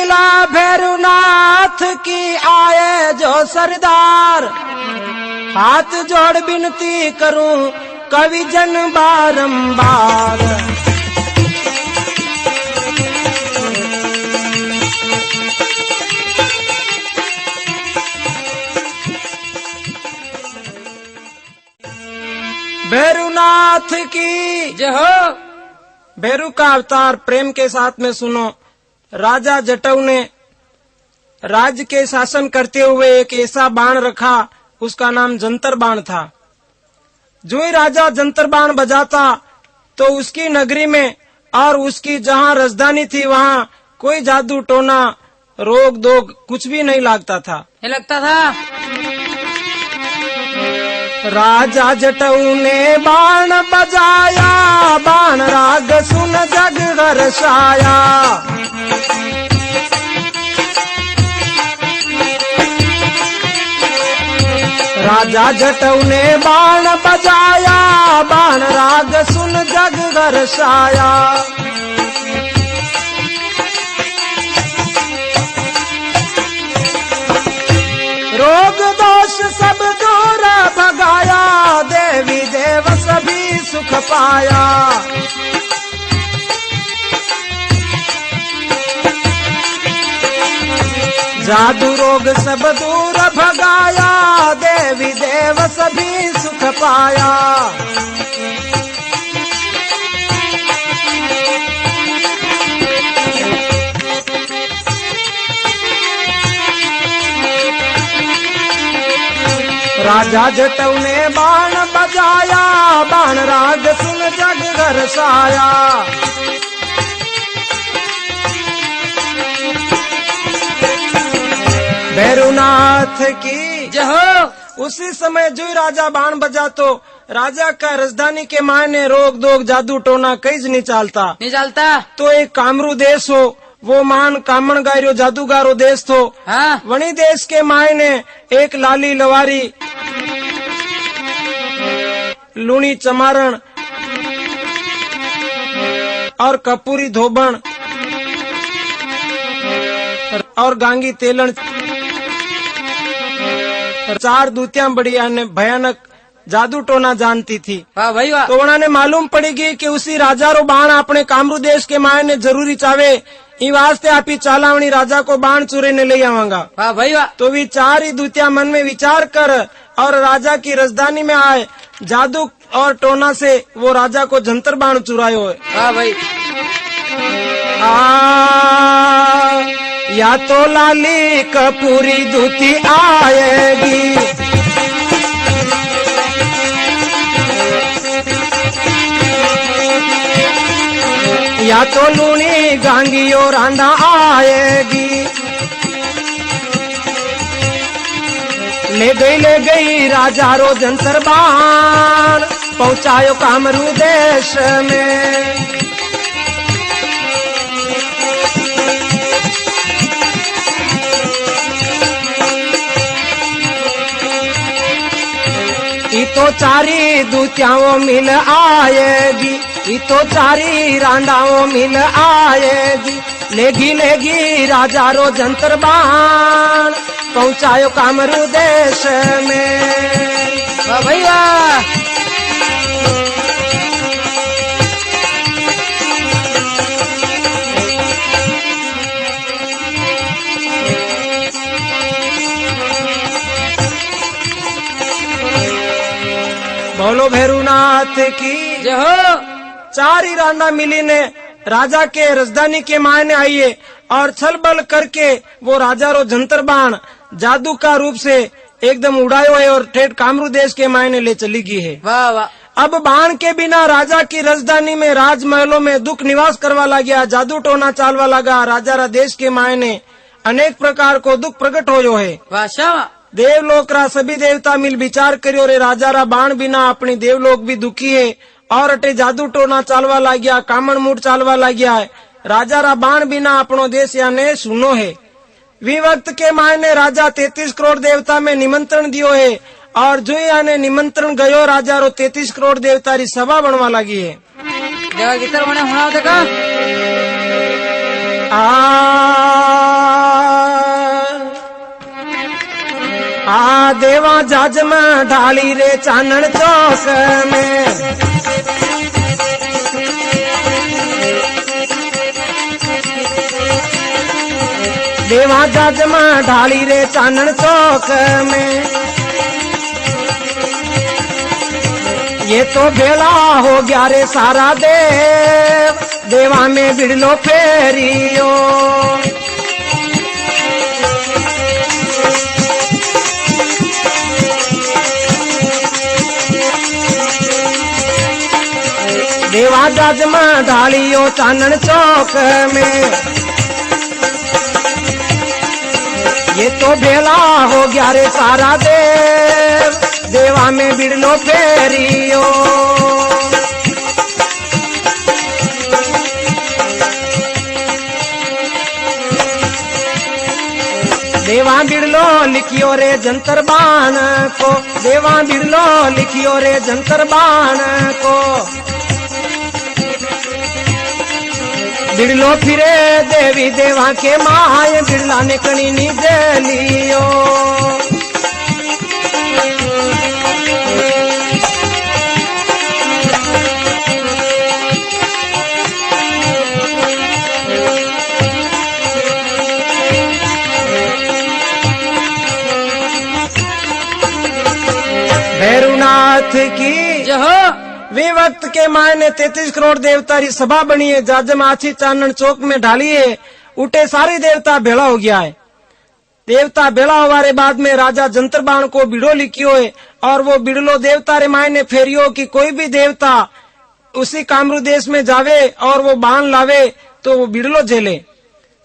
लीला भैरवनाथ की आए जो सरदार, हाथ जोड़ विनती करूं कवि जन बारंबार। भैरवनाथ की जय हो। भैरव का अवतार प्रेम के साथ में सुनो। राजा जटऊ ने राज्य के शासन करते हुए एक ऐसा बाण रखा, उसका नाम जंतर बाण था। जो ही राजा जंतर बाण बजाता तो उसकी नगरी में और उसकी जहाँ राजधानी थी वहाँ कोई जादू टोना रोग दोग कुछ भी नहीं लगता था। ये लगता था राजा जटऊ ने बाण बजाया, बाण राग सुन जग हर्षाया। राजा जटऊ ने बाण बजाया, बाण राग सुन जग हर्षाया। रोग दोष सब दूर भगाया, देवी देव सभी सुख पाया। जादू रोग सब दूर भगाया, देवी देव सभी सुख पाया। राजा जटऊ ने बाण बजाया, बाण राग सुन जग हर्षाया। भैरवनाथ की जय हो। उसी समय जो राजा बाण बजा तो राजा का राजधानी के मायने रोग दोग जादू टोना कई नहीं चालता। नहीं चलता तो एक कामरू देश हो, वो मान कामण गायरो जादूगारो देश थो। हाँ। वणी देश के मायने एक लाली लवारी लूणी चमारण और कपूरी धोबण और गांगी तेलण चार दूतियां बढ़िया ने भयानक जादू टोना जानती थी। वाह भाई वाह। तो उन्होंने मालूम पड़ेगी कि उसी राजा रो बाण अपने कामरू देश के मायने जरूरी चावे, ई वास्ते आप ही चालावणी राजा को बाण चुरे ने ले आवांगा। वाह भाई वाह। तो वे चार ही दूतिया मन में विचार कर और राजा की राजधानी में आए। जादू और टोना से वो राजा को जंतर बाण चुरायो है। वाह भाई। या तो लाली कपूरी दूती आएगी, या तो लूनी गांगी और आंधा आएगी। ले गई राजा रो जंतर बाण, पहुंचायो कामरू देश में। ई तो चारी दूतियाओं मिल आएगी, ई तो चारी रांडाओं मिल आएगी। लेगी राजा रो जंतर बाण, पहुंचायो कामरू देश में। वाह भाई वाह। बोलो भैरवनाथ की जय हो। चार ही रांडा मिली ने राजा के राजधानी के मायने आइए और छल बल करके वो राजा रो जंतर बाण जादू का रूप से एकदम उड़ायो है और ठेठ कामरू देश के मायने ले चली गई है। वाह वाह। अब बाण के बिना राजा की राजधानी में राजमहलों में दुख निवास करवा लगा, जादू टोना चालवा लगा। राजा रा देश के मायने अनेक प्रकार को दुख प्रकट हो है। वाह शाह। देवलोक रा सभी देवता मिल विचार करियो रे राजा रा बाण बिना अपनी देवलोक भी दुखी है और अटे जादू टोना चालवा लाग्या, कामण मूड चालवा लाग्या है। राजा रा बाण बिना अपनो देश याने सुनो है। वी वक्त के मायने राजा 33 करोड़ देवता में निमंत्रण दियो है और जो याने निमंत्रण गयो राजा रो 33 करोड़ देवता री सभा बनवा लगी है। देवा गीतर बने होना देखा। आ आ देवा जाज में ढाली रे चानन चौक में। देवा जाज में ढाली रे चानन चौक में। ये तो बेला हो गया रे सारा देव, देवा में बिड़लो फेरियो। देवा जाज में ढालियो चानन चौक में। ये तो बेला हो गया रे सारा देव, देवा में बिड़लो फेरियो। देवा बिड़लो लिखियो रे जंतर बाण को, देवा बिड़लो लिखियो रे जंतर बाण को। बिड़लो फिरे देवी देवा के माय, बिड़ला ने कणी नी जलियो। भैरवनाथ की जय हो। वे वक्त के मायने 33 करोड़ देवता री सभा बनी है। जाजम आछी चानन चौक में ढाली है। उठे सारे देवता भेड़ा हो गया है। देवता भेड़ा होवारे बाद में राजा जंतर बाण को बिड़ो लिखियो है, और वो बिड़लो देवता रे मायने फेरियो कि कोई भी देवता उसी कामरू देश में जावे और वो बाण लावे तो वो बिड़लो झेले।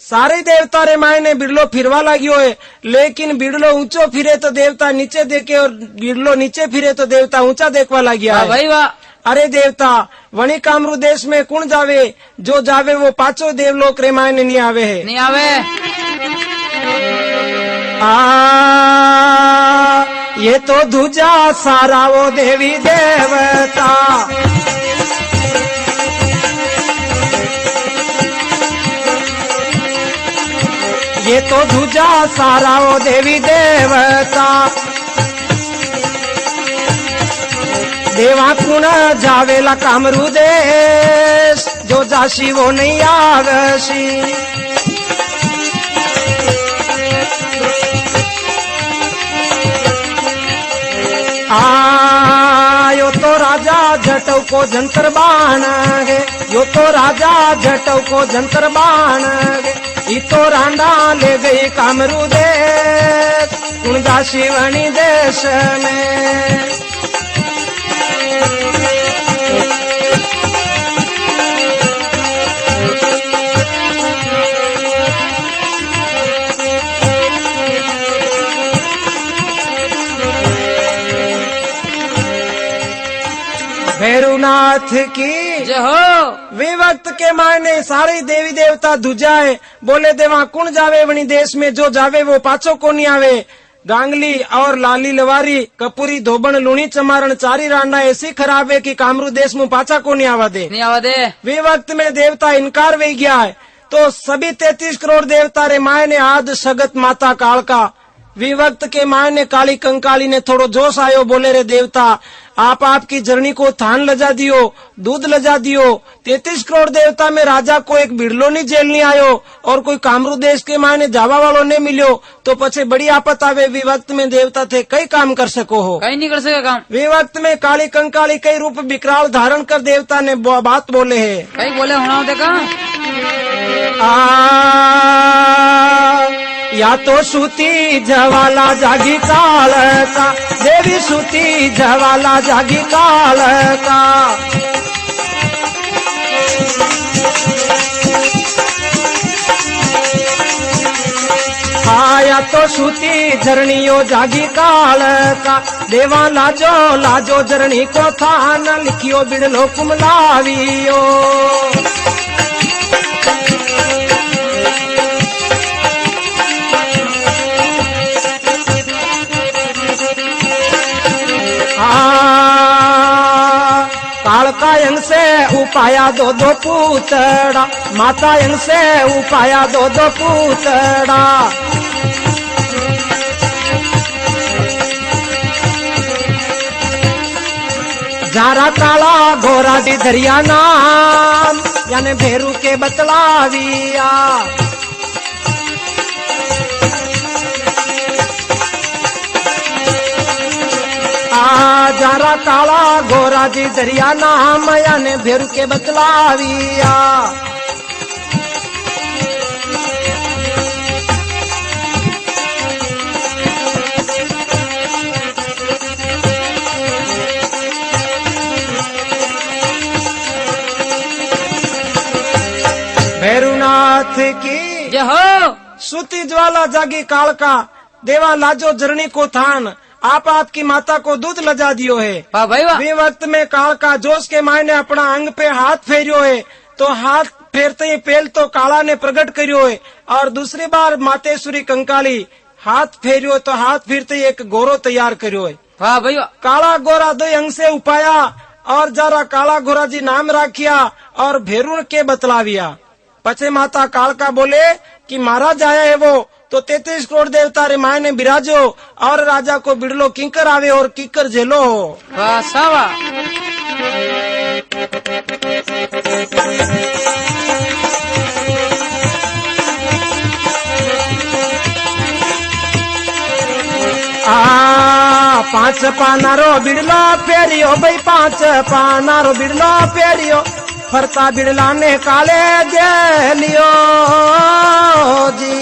सारे देवता रे मायने बिड़लो फिरवा लागियो है, लेकिन बिड़लो ऊंचो फिरे तो देवता नीचे देखे, और बिड़लो नीचे फिरे तो देवता ऊंचा देखवा लागिया है। भाई वाह। अरे देवता वणी कामरू देश में कौन जावे, जो जावे वो पांचों देवलोक रे मायने नहीं आवे है। नहीं आवे। ये तो दूजा सारा वो देवी देवता। ये तो दूजा सारा वो देवी देवता। देवा कुण जावेला कामरू देश, जो जाशी वो नहीं आवशी। यो तो राजा जटव को जंतर बाण है, यो तो राजा जटव को जंतर बाण है। ई तो रांडा ले गई कामरू देश, कुण जाशी वणी देश में। भैरवनाथ की जय हो। वे वक्त के मायने सारे देवी देवता दुजाए, बोले देवा कुण जावे वणी देश में, जो जावे वो पाछो को नहीं आवे। गांगली और लाली लवारी कपूरी धोबन लूणी चमारण चारी रांडा ऐसी खराब है कि कामरू देश में पाछा को नहीं आवा दे। नहीं आवा दे। वे वक्त में देवता इनकार वे गया है, तो सभी 33 करोड़ देवता रे मायने आद सगत माता काल का। वे वक्त के मायने काली कंकाली ने थोड़ो जोश आयो, बोले रे देवता आप आपकी जर्नी को थान लजा दियो, दूध लजा दियो। 33 करोड़ देवता में राजा को एक बिड़लो नहीं जेल नहीं आयो, और कोई कामरू देश के मायने जावा वालों ने मिलियो, तो पछे बड़ी आपत आवे। वे वक्त में देवता थे कई काम कर सको हो, कहीं नहीं कर सके काम। वे वक्त में काली कंकाली कई रूप विकराल धारण कर देवता ने बात बोले है। कहीं बोले होना देखा। या तो सूती जवाला जागी काल का, देवी सूती जवाला जागी काल का। या तो सूती झरणियो जागी काल का। देवा लाजो लाजो झरणी को थान, लिखियो बिड़लो कुमलावियो। कालका यंग से उपाया दो दो पूतड़ा, माता यंग से उपाया दो दो पूतड़ा। जारा काला घोरा दी दरिया नाम याने भेरू के बतलाविया। जारा काला घोरा जी दरिया नाम याने भेरू के बतलाविया। भैरुनाथ की जय हो। सुती ज्वाला जागी कालका देवा लाजो जरनी को थान आप आपकी माता को दूध लजा दियो है। वाह भाई वाह। वे वक्त में कालका जोश के मायने अपना अंग पे हाथ फेरियो है तो हाथ फेरते ही पेल तो काला ने प्रकट करियो है और दूसरी बार मातेश्वरी कंकाली हाथ फेरियो तो हाथ फिरते ही एक गोरो तैयार करियो है। वाह भाई वाह। काला गोरा दो अंग से उपाया और जरा काला गोरा जी नाम राखिया और भेरू के बतलाविया। पचे माता कालका बोले कि महाराज आया है वो तो 33 करोड़ देवता रे मायने बिराजो और राजा को बिड़लो किंकर आवे और किंकर झेलो। वाह सावा। पांच पानारो बिड़लो फेरियो भाई, पांच पानारो बिड़लो फेरियो, फरता बिड़ला ने काले जेलियो जी।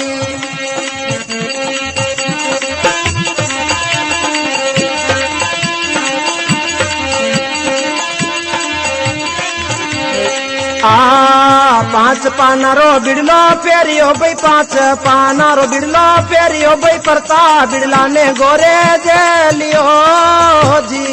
पांच पानारो बिड़लो फेरियो भाई, पांच पानारो बिड़लो फेरियो भाई, फरता बिड़ला ने गोरे जेलियो जी।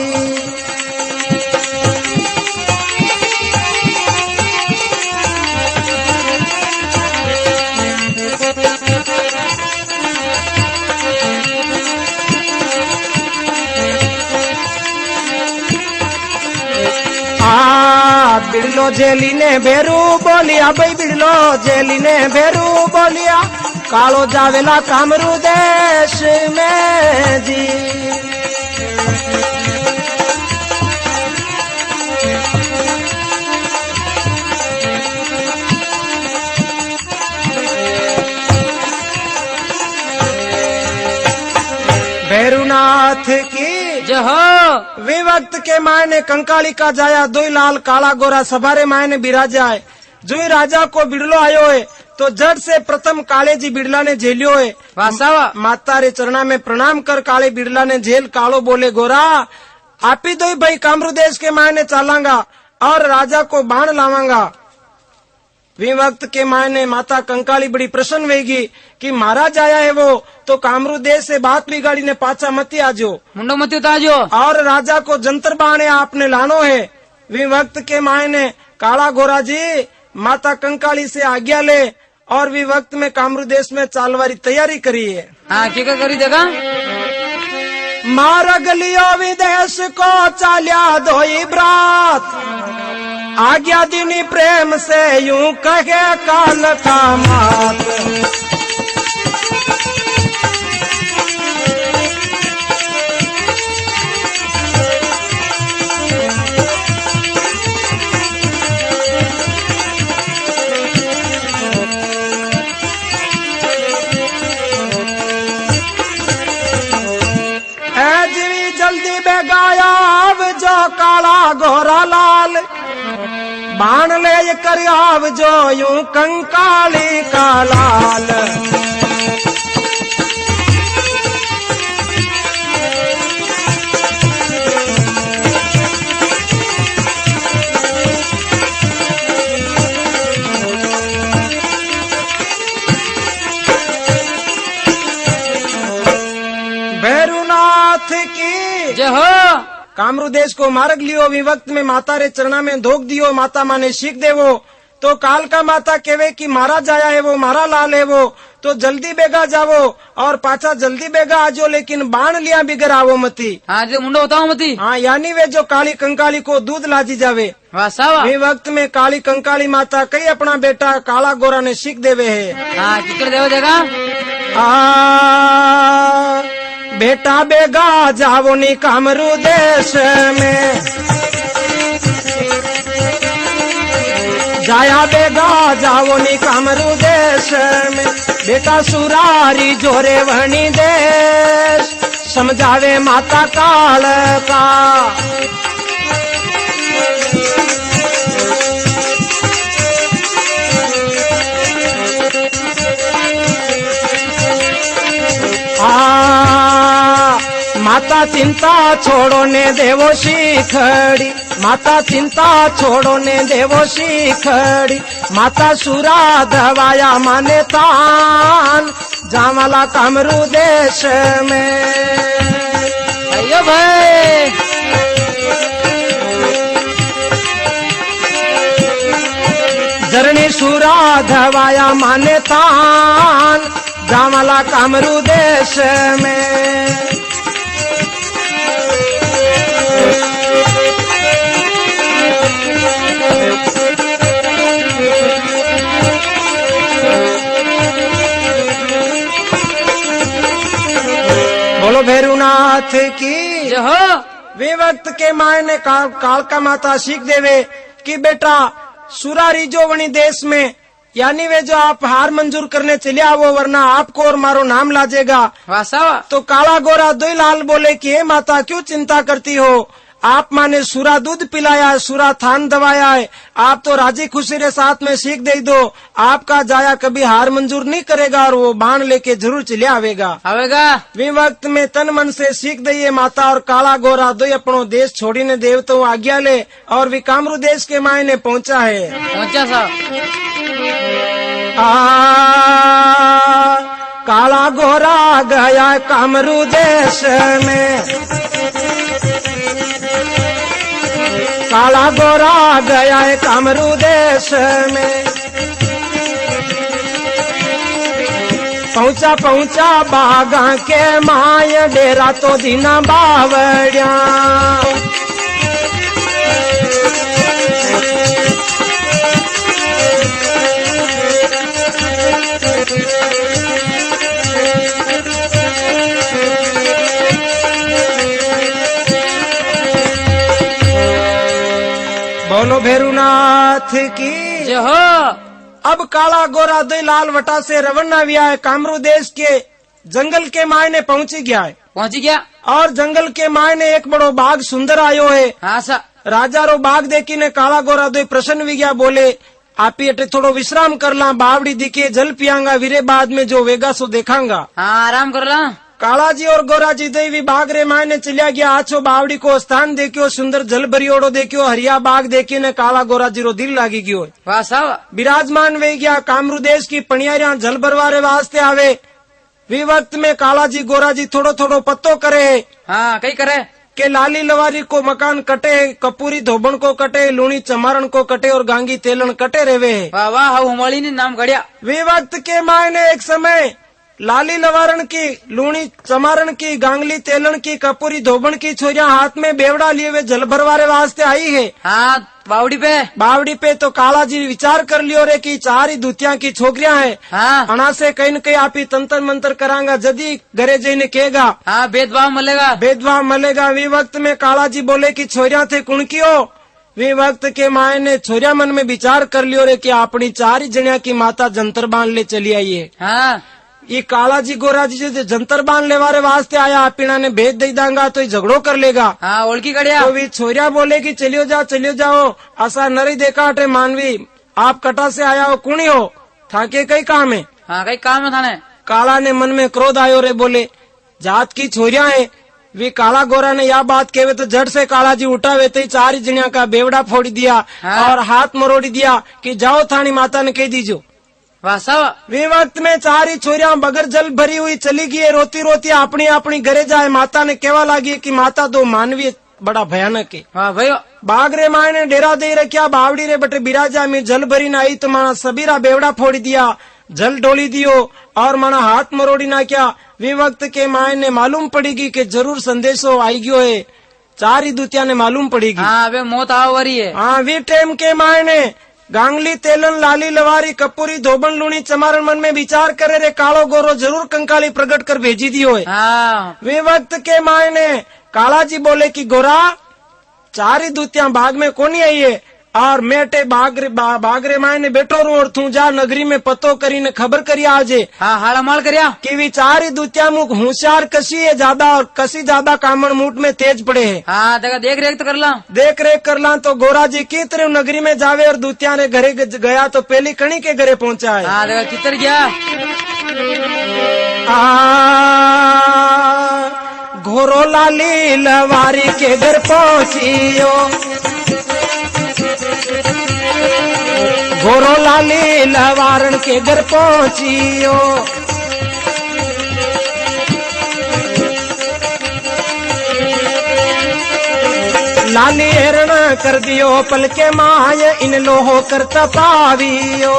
बिड़लो जेली ने भेरू बोलिया भाई, बिड़लो जेली ने भेरू बोलिया, कालो जावेला कामरू देश में जी। भैरुनाथ की जय हो। वे वक्त के मायने कंकाली का जाया दो लाल काला गोरा सभारे मायने बिराजा है। जो राजा को बिड़लो आयो है तो जड़ से प्रथम काले जी बिड़ला ने झेलियो है। माता रे चरणा में प्रणाम कर काले बिड़ला ने झेल कालो बोले गोरा आप ही दो भाई कामरू देश के मायने चालांगा और राजा को बाण लावांगा। वे वक्त के मायने माता कंकाली बड़ी प्रसन्न होगी कि महाराज आया है वो तो कामरू देश से बात बिगाड़ी ने पाचा मती आजो, मुंडो मती उताजो और राजा को जंतर बाणे आपने लानो है। वे वक्त के मायने काला गोरा जी माता कंकाली से आज्ञा ले और वे वक्त में कामरू देश में चालवारी तैयारी करी है। हाँ क्या करी देगा। मार्ग लियो विदेश को चालिया धोई ब्रात, आज्ञा दीनी प्रेम से यूं कहे काल का मात। जल्दी बेगायाव जो काला गोरा लाल, बाण ले कर आव जो यूं कंकाली का लाल। भैरुनाथ की जय हो। कामरू देश को मार्ग लियो विवक्त में माता रे चरणा में धोख दियो, माता माने सीख देवो तो काल का माता केवे कि महाराज आया है वो मारा लाल है वो तो जल्दी बेगा जावो और पाछा जल्दी बेगा आजो, लेकिन बाण लिया बिगर आवो मती। हाँ जो मुंडो बताओ मती। हाँ यानी वे जो काली कंकाली को दूध लाजी जावे। वे वक्त में काली कंकाली माता कई अपना बेटा काला गोरा ने सीख देवे है। हाँ किकर देव देगा। बेटा बेगा जावो नी कामरू देश में, जाया बेगा जाओ नी कामरू देश में, बेटा सुरारी जोरे वणी देश, समझावे माता काल का। माता चिंता छोड़ो ने देवो शिखड़ी, माता चिंता छोड़ो ने देवो शिखड़ी, माता सुरा दवाया माने तान, जामला कामरू देश में। अयो भाई जरनी सुरा दवाया माने तान, जामला कामरू देश में। बोलो भैरवनाथ की जय हो। वे वक्त के मायने कालका माता सीख देवे कि बेटा सुरारी जो वणी देश में, यानी वे जो आप हार मंजूर करने चले आओ वरना आपको और मारो नाम लाजेगा। वासा तो काला गोरा दो लाल बोले कि हे माता क्यों चिंता करती हो, आप माने सुरा दूध पिलाया है, सुरा थान दवाया है, आप तो राजी खुशी रे साथ में सीख दे दो, आपका जाया कभी हार मंजूर नहीं करेगा और वो बाण लेके जरूर चले आवेगा। वे वक्त में तन मन से सीख दइए माता और काला गोरा दो अपनो देश छोड़ी ने देव तो आज्ञा ले और विकामरू देश के मायने पहुंचा है। काला गोरा गया कामरू देश में, काला गोरा गया है कामरू देश में। पहुंचा पहुंचा बागा के माय डेरा तो दीना बावड़िया, बोलो भैरवनाथ की जय हो। अब काला गोरा दो लाल वटा से रवाना हुआ है, कामरू देश के जंगल के मायने पहुंची गया है। पहुंची गया और जंगल के मायने एक बड़ो बाघ सुंदर आयो है। हाँ सा राजा रो बाघ देखी ने काला गोरा दो प्रसन्न भी गया, बोले आप ही अटे थोड़ो विश्राम कर ला, बावड़ी दिखे जल पियांगा, वीरे बाद में जो वेगा सो देखांगा। हाँ आराम कर ला। काला जी और गोरा जी देवी बाघ रे मायने चलिया गया, आछो बावड़ी को स्थान देखियो, सुंदर जल भरियोड़ो देखियो, हरिया बाघ देखी ने काला गोरा जी रो दिल लागी गयो। विराजमान वे गया कामरू देश की पणियारिया जल भरवारे वास्ते आवे। वे वक्त में काला जी गोरा जी थोड़ो थोड़ो पत्तो करे। हाँ कई करे के लाली लवारी को मकान कटे, कपूरी धोबन को कटे, लूणी चमारण को कटे और गांगी तेलन कटे रेवे। वाह वाह उमड़ी ने नाम गड़िया। वे वक्त के मायने एक समय लाली लवारण की, लूणी चमारण की, गांगली तेलन की, कपूरी धोबन की छोरियां हाथ में बेवड़ा लिए हुए जल भरवारे वास्ते आई है। हाँ बावड़ी पे तो काला जी विचार कर लियो रे कि चार ही दूतिया की छोकरियां है। हाँ अना से कहीं न कहीं आप ही तंत्र मंत्र करांगा, जदी घरे जईने कहेगा हाँ भेदभाव मिलेगा, भेदभाव मिलेगा। वे वक्त में काला जी बोले कि छोरियां थे कुणकियो। वे वक्त के माए ने छोरिया मन में विचार कर लियो रे कि अपनी चार ही जनिया की माता जंतर बांध ले चली आई है। हाँ ये काला जी गोरा जी जो जंतर बांध ले वारे वास्ते आया, पीना ने भेद दे दांगा तो ये झगड़ो कर लेगा। हाँ ओळखी गड़िया। तो वे छोरिया बोले कि चलियो जाओ, ऐसा नरी देखा हटे मानवी, आप कटा से आया हो, कुणी हो, थाके कई काम है। हाँ कई काम है थाने। काला ने मन में क्रोध आयो रे, बोले जात की छोरिया है। वे काला गोरा ने यह बात कहे तो झट से काला जी उठा वे तो चार ही जनिया का बेवड़ा फोड़ दिया। हाँ। और हाथ मरोड़ी दिया कि जाओ थानी माता ने कह दीजो। वे वक्त में चार ही छोरिया बगर जल भरी हुई चली गई, रोती रोती अपनी अपनी घरे जाए। माता ने कहवा लगी कि माता दो मानवीय बड़ा भयानक है। हाँ भाई बाघ रे माए ने डेरा दे रखा, बावड़ी रे बटे बिराजा में जल भरी ना आई तो माना सबीरा बेवड़ा फोड़ दिया, जल डोली दियो और माना हाथ मरोड़ी ना क्या। वे वक्त के माए ने मालूम पड़ेगी कि जरूर संदेशो आई गयो है, चार ही दूतिया ने मालूम पड़ेगी। हाँ वे मौत आओ रही है। हाँ वे टाइम के माए ने गांगली तेलन लाली लवारी कपूरी धोबन लूणी चमारण मन में विचार करे रे कालो गोरो जरूर कंकाली प्रकट कर भेजी दियो है। हाँ वे वक्त के माए ने काला जी बोले कि गोरा चार ही दूतियां बाग में कोनी आई है और मेटे बागरे मायने बैठो रू और तू जा नगरी में पतो करी ने खबर करी आजे हाँ हाड़ा माल करया कि विचारी दूतिया मुख होशियार कसी है ज्यादा और कसी ज्यादा कामण मूट में तेज पड़े है। हाँ देखा देख रेख तो कर ला देख रेख कर ला तो गोरा जी की तरह नगरी में जावे और दूतिया ने घरे गया तो पहली कणी के घरे पहुंचा है। हाँ देखा कितर गया घोरो लाली लवारी के घर पहुंचियो घोरो लाली लवारण के घर पहुंचियो लाली हरण कर दियो पल के माय इन लोहो कर तपावियो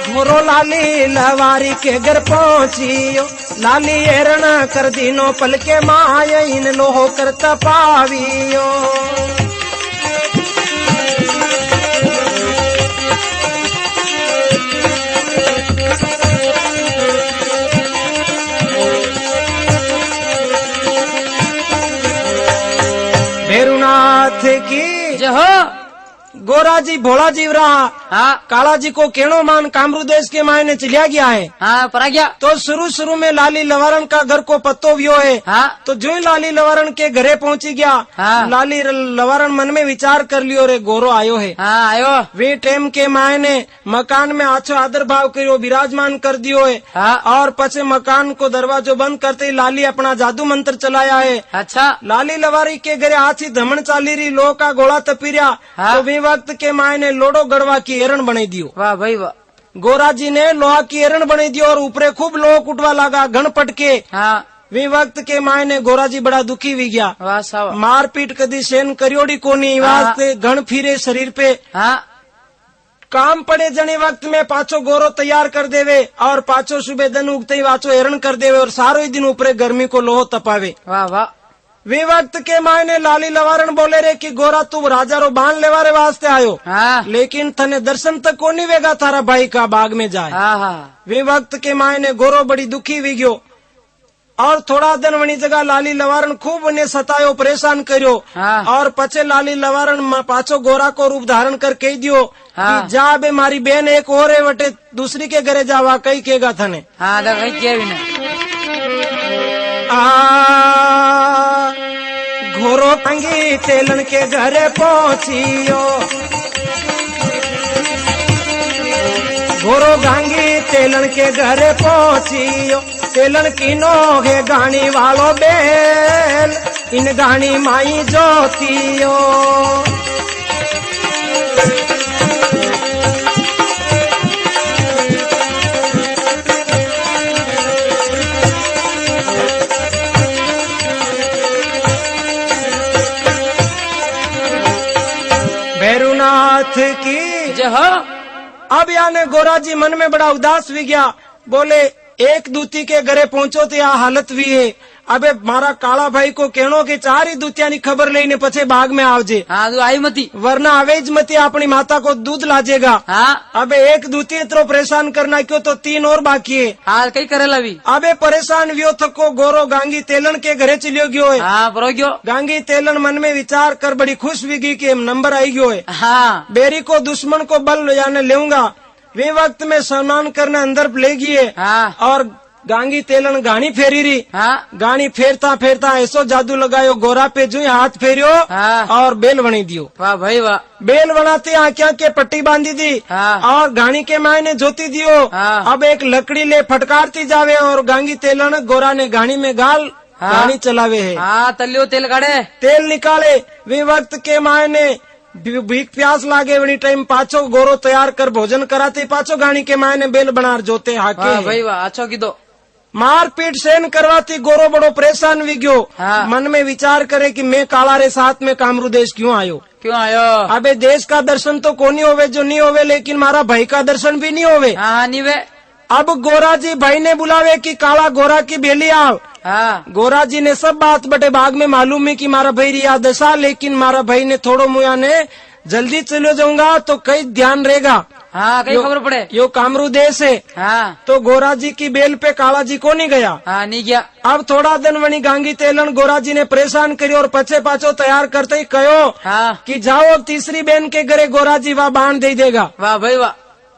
घोरो लाली लवारी के घर पहुंचियो लाली हरण कर दीनो पल के माय इन लोहो कर तपावियो भैरुनाथ की जय हो गोरा जी भोला जीव रहा हाँ काला जी को केणो मान कामरू देश के मायने चलिया गया है। हाँ परा गया तो शुरू में लाली लवारण का घर को पत्तो व्यो है। हाँ तो जो ही लाली लवारण के घरे पहुंची गया हाँ। लाली लवारण मन में विचार कर लियो रे गोरो आयो है। हाँ आयो वे टाइम के मायने मकान में आछो आदर भाव करो विराजमान कर दियो है। हाँ और पछे मकान को दरवाजो बंद करते ही लाली अपना जादू मंत्र चलाया है। अच्छा लाली लवारी के घरे आछी धमन चाली रही लो का गोला तपीरिया। हाँ। तो वे वक्त के मायने लोडो गड़वा की एरण बने दियो। वाह भाई वाह गोरा जी ने लोहा की एरण बने दियो और ऊपरे खूब लोह कुटवा लगा घन पटके। हाँ वे वक्त के मायने गोरा जी बड़ा दुखी हुई गया। वाह सावा मारपीट कदी सेन करियोड़ी कोनी हाँ। वास्ते घन फिरे शरीर पे हाँ काम पड़े जने वक्त में पाछो गोरो तैयार कर देवे और पाछो सुबह दिन उगते ही वाचो एरण कर देवे और सारो ही दिन ऊपरे गर्मी को लोह तपावे। वाह वाह वे वक्त के मायने लाली लवारण बोले रे कि गोरा तू राजा रो बाण लेवारे वास्ते आयो हाँ लेकिन तने दर्शन तक को नहीं वेगा थारा भाई का बाग में जाए। हाँ हाँ वे वक्त के मायने गोरो बड़ी दुखी हुई गयो और थोड़ा दिन वनी जगह लाली लवारण खूब उन्हें सतायो परेशान करियो। हाँ। और पछे लाली लवारण पाछो गोरा को रूप धारण कर कह दियो हाँ। कि जा बे मारी बहन एक और है वटे दूसरी के घरे जावा कही केगा थने। हाँ देखा किया भी नहीं घोरो टंगी तेलन के घरे पहुंचियो घोरो गांगी तेलन के घरे पहुंचियो तेलन किनो है गानी वालो बेल इन गानी माई जोतियो। भैरुनाथ की जय हो अब याने गोरा जी मन में बड़ा उदास भी गया। बोले एक दूती के घरे पहुंचो तो यहाँ हालत भी है। अबे मारा काला भाई को कहनो कि चार ही दूतिया नी खबर लेने पछे बाग में आवजे। हाँ तू आई मती वरना आवेज मती अपनी माता को दूध लाजेगा। हाँ अबे एक दूती इतरो परेशान करना क्यों तो तीन और बाकी है। हाँ कई करेला भी अबे परेशान व्यो थको गोरो गांगी तेलन के घरे चलियो गयो है। हाँ परो गयो गांगी तेलन मन में विचार कर बड़ी खुश भी गई कि नंबर आई गयो है। हाँ बेरी को दुश्मन को बल जाने लेऊंगा। वे वक्त में स्नान करने अंदर ले गए। हाँ और गांगी तेलन गानी फेरी रही। हाँ गानी फेरता फेरता ऐसो जादू लगायो गोरा पे जो हाथ फेरियो। हाँ। और बेल बनी दियो। वाह भाई वाह बेल बनाते आँखिया के पट्टी बांधी दी। हाँ। और गानी के मायने जोती दियो। हाँ। अब एक लकड़ी ले फटकारती जावे और गांगी तेलन गोरा ने गानी में गाल हाँ। गानी चलावे है। हाँ तलियो तेल काढ़े तेल निकाले। वे वक्त के मायने भीख प्यास लागे वनी टाइम पाछो गोरो तैयार कर भोजन कराते पाछो गानी के मायने बेल बनार जोते वाह हाके भाई वाह अच्छो की दो मारपीट सहन करवाती गोरो बड़ो परेशान भी गयो। हाँ। मन में विचार करे कि मैं काला रे साथ में कामरू देश क्यों आयो। क्यों आयो अबे देश का दर्शन तो कोनी होवे जो नहीं होवे लेकिन मारा भाई का दर्शन भी नहीं होवे। हाँ नहीं वे अब गोरा जी भाई ने बुलावे कि काला गोरा की बेली आओ। हाँ गोरा जी ने सब बात बटे बाग में मालूम है कि मारा भाई रिया दशा लेकिन मारा भाई ने थोड़ो मुया ने जल्दी चलो जाऊंगा तो कई ध्यान रहेगा। हाँ कई खबर पड़े। यो कामरू देश है। हाँ तो गोरा जी की बेल पे काला जी को नहीं गया। हाँ नहीं गया। अब थोड़ा दिन वनी गांगी तेलन गोरा जी ने परेशान करियो और पचे पाछो तैयार करते ही कहो हाँ कि जाओ अब तीसरी बहन के घरे गोरा जी वह बाण दे देगा। वाह भाई वाह।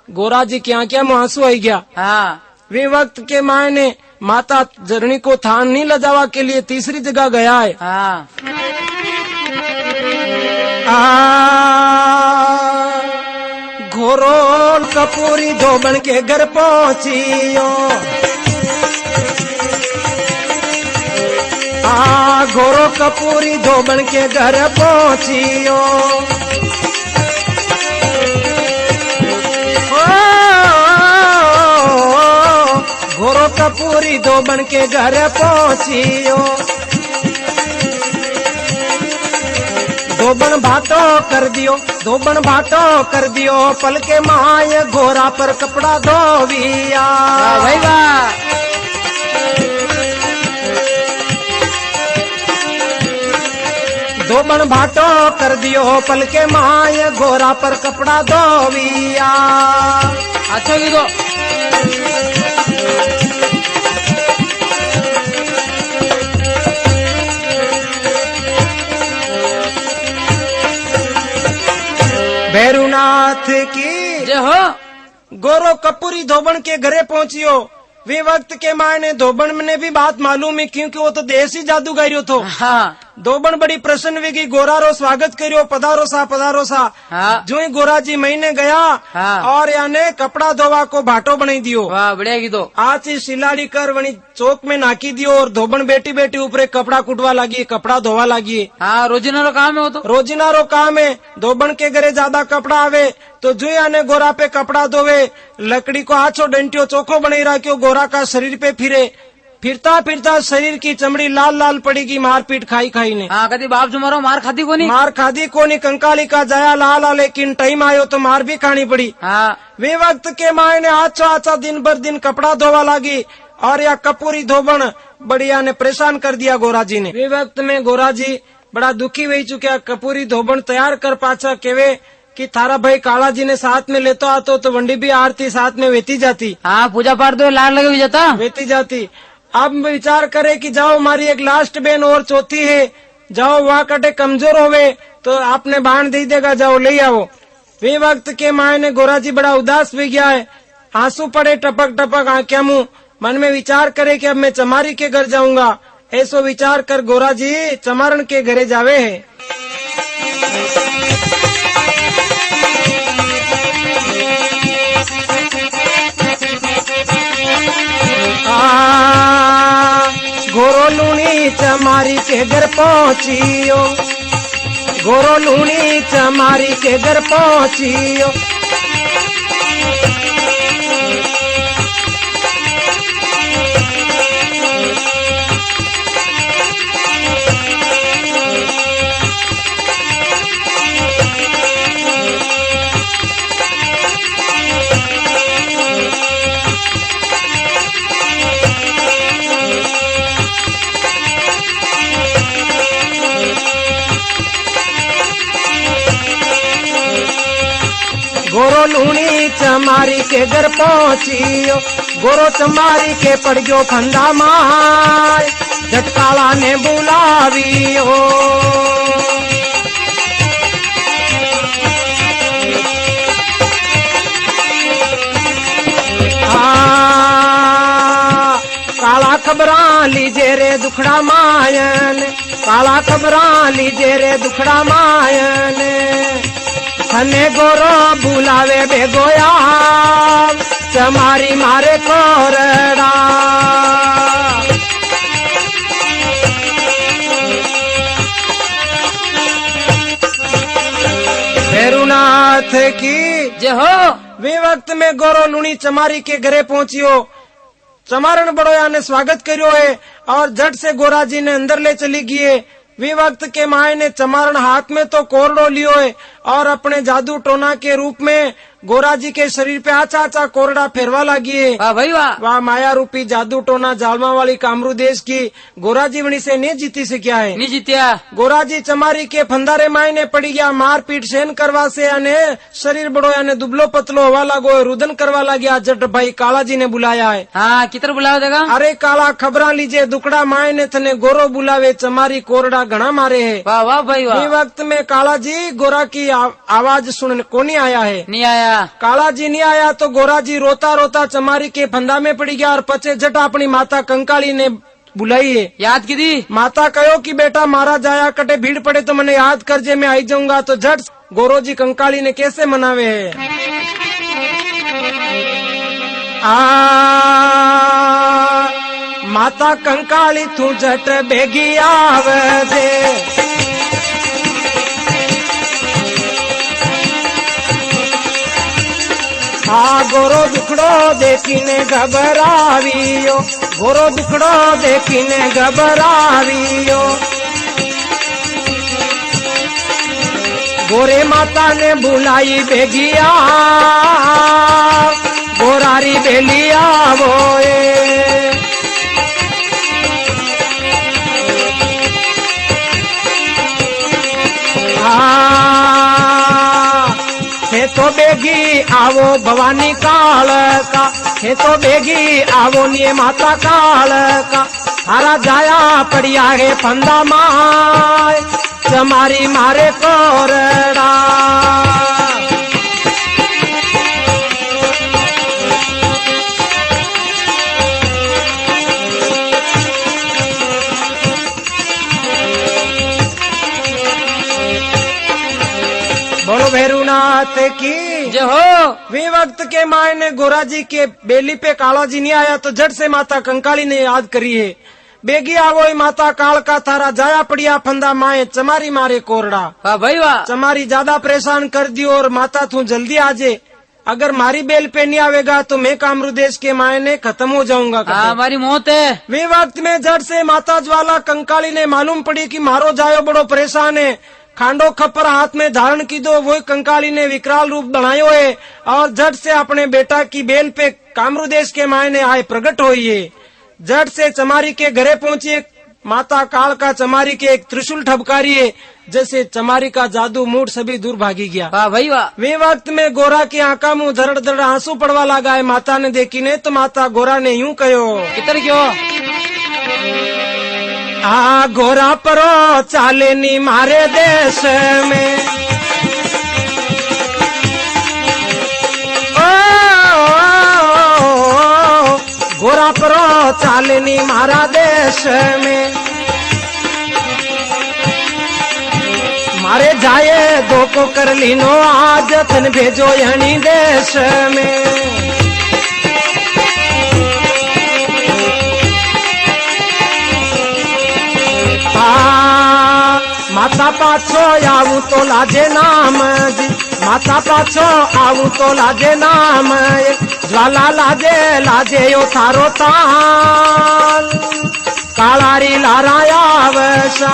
गोरा जी क्या क्या मुहासू आई गया। हाँ वे वक्त के माँ ने माता जरनी को थान नहीं लजावा के लिए तीसरी जगह गया है। हाँ घोरोल कपूरी धोबन के घर पहुंचियो। घोरो कपूरी धोबन के घर पहुंचियो। घोरो कपूरी धोबन के घर पहुंचियो। धोबन भाटो कर दियो, धोबन भाटो कर दियो, पल के माय घोरा पर कपड़ा धोविया। वाह भाई वाह। धोबन भाटो कर दियो, पल के माय घोरा पर कपड़ा धोविया। अच्छा की दो। भैरुनाथ की जय हो। गोरो कपूरी धोबन के घरे पहुंचियो। वे वक्त के माय ने धोबन ने भी बात मालूम है क्योंकि वो तो देसी जादूगारियो थो। हाँ धोबन बड़ी प्रसन्न हुई कि गोरा रो स्वागत करियो, पधारो सा पधारो सा। हाँ जो ही गोरा जी महीने गया हाँ। और याने कपड़ा धोवा को भाटो बनाई दियो। वाह बढ़िया की दो। आज ही सिलाड़ी कर वनी चौक में नाकी दियो और धोबन बेटी बेटी ऊपर कपड़ा कुटवा लगी, कपड़ा धोवा लगी। हाँ रोजीना रो काम है वो तो। रोजिना रो काम है। धोबन के घरे ज्यादा कपड़ा आवे तो जो आने गोरा पे कपड़ा धोवे, लकड़ी को आछो डंटियो चोखो बनाई रखियो, गोरा का शरीर पे फिरे। फिरता फिरता शरीर की चमड़ी लाल लाल पड़ेगी, मारपीट खाई खाई ने। हाँ कभी बाप जो मारो मार खाती को नहीं। मार खादी को नहीं, कंकाली का जाया लाल, लेकिन टाइम आयो तो मार भी खानी पड़ी। हाँ वे वक्त के माय ने आचा आचा दिन भर दिन कपड़ा धोवा लगी और या कपूरी धोबन बढ़िया ने परेशान कर दिया गोरा जी ने। वे वक्त में गोरा जी बड़ा दुखी हुई चुका। कपूरी धोबन तैयार कर पाचा केवे कि थारा भाई काला जी ने साथ में लेतो आतो तो वंडी भी आरती साथ में वेती जाती। हाँ पूजा पाठ तो लाल लगे हुई जाता। वेती जाती। अब विचार करे कि जाओ हमारी एक लास्ट बहन और चौथी है, जाओ वहाँ कटे कमजोर होवे तो आपने बाण दे देगा, जाओ ले आओ। वे वक्त के माय ने गोरा जी बड़ा उदास भी गया है, आंसू पड़े टपक टपक आंखें मुंह। मन में विचार करे कि अब मैं चमारी के घर जाऊंगा। ऐसो विचार कर गोरा जी चमारण के घरे जावे है। गोरो लूनी चमारी के घर पहुंचियो। गोरो लूनी चमारी के घर पहुंचियो। गोरो लूनी चमारी के घर पहुंचियो। गोरो चमारी के पड़ गयो फंदा माय, झटकाला ने बुलावियो। काला खबरा लीजे रे दुखड़ा मायन, काला खबरा लीजे रे दुखड़ा मायन। खने गोरो बुलावे बेगोया, चमारी मारे कोरड़ा। भैरुनाथ की जय हो। वे वक्त में गोरो लूनी चमारी के घरे पहुंचियो। चमारण बड़ोया ने स्वागत करियो है और झट से गोरा जी ने अंदर ले चली गई है। वे वक्त के माय ने चमारण हाथ में तो कोरडो लियो है और अपने जादू टोना के रूप में गोरा जी के शरीर पे आचा आचा कोरडा फेरवा लगी है। वाह भाई वाह। वाह माया रूपी जादू टोना जालमा वाली कामरू देश की गोरा जी वणी से नहीं जीती से क्या है। नहीं जीतिया। गोरा जी चमारी के फंदारे मायने पड़ी गया, मारपीट सहन करवा से अने शरीर बड़ो याने दुबलो पतलो हवा लागो, रुदन करवा लग्या। जट भाई काला जी ने बुलाया है। हाँ कितर बुलाओ देगा। अरे काला खबरा लीजिए, दुकड़ा मायने थने गोरो बुलावे, चमारी कोरडा घना मारे है। वाह वाह भाई वाह। ये वक्त में काला जी गोरा की आवाज सुनने को नहीं आया है। नहीं आया। काला जी नहीं आया तो गोरा जी रोता रोता चमारी के फंदा में पड़ी गया और पचे जट अपनी माता कंकाली ने बुलाई है। याद की दी। माता कहो कि बेटा मारा जाया कटे भीड़ पड़े तो मैंने याद कर जे मैं आई जाऊंगा। तो झट गोरो जी कंकाली ने कैसे मनावे है। माता कंकाली तू झट बेगी आवे दे, गोरो दुखड़ो देखीने घबरावियो, गोरो दुखड़ो देखीने घबरावियो। गोरे माता ने बुलाई बेगिया, गोरारी बेलिया बोए। हे तो बेगी आवो भवानी काल का, हे तो बेगी आवो निये माता काल का। हारा जाया पड़िया है फंदा माय, चमारी मारे कोरड़ा। बोलो भैरूनाथ की जय हो। वे वक्त के मायने गोरा जी के बेली पे काला जी नहीं आया तो झट से माता कंकाली ने याद करी है। बेगी आवो माता काल का थारा जाया पड़िया फंदा माए, चमारी मारे कोरड़ा। वाह भाई वाह। चमारी ज्यादा परेशान कर दियो और माता तू जल्दी आजे, अगर मारी बेल पे नहीं आवेगा तो मैं कामरू देश के मायने खत्म हो जाऊंगा। हमारी मौत है। वे वक्त में झट से माता ज्वाला कंकाली ने मालूम पड़ी कि मारो जायो बड़ो परेशान है। खांडो खप्पर हाथ में धारण की दो, वही कंकाली ने विकराल रूप बनायो है और झट से अपने बेटा की बेल पे कामरू देश के मायने आए प्रकट हुई है। झट से चमारी के घरे पहुंची माता काल का चमारी के एक त्रिशूल ठबकारी है, जैसे चमारी का जादू मूड सभी दूर भागी गया। वाह भाई वाह। वे वक्त में गोरा की आंखा मुंह धड़ धड़ आंसू पड़वा लगा है। माता ने देखी ने तो माता गोरा ने यूं कहो, कितर क्यों गोरा परो चाले नी मारे देश में, गोरा परो चाले नी मारा देश में। मारे जाए दो को कर लीनो आज थन भेजो यही देश में। माता पाछो आऊ तो लाजे नाम जी, माता पाछो आऊ तो लाजे नाम। ज्वाला लाजे लाजे यो थारो ताल, कालारी लाराया वैसा।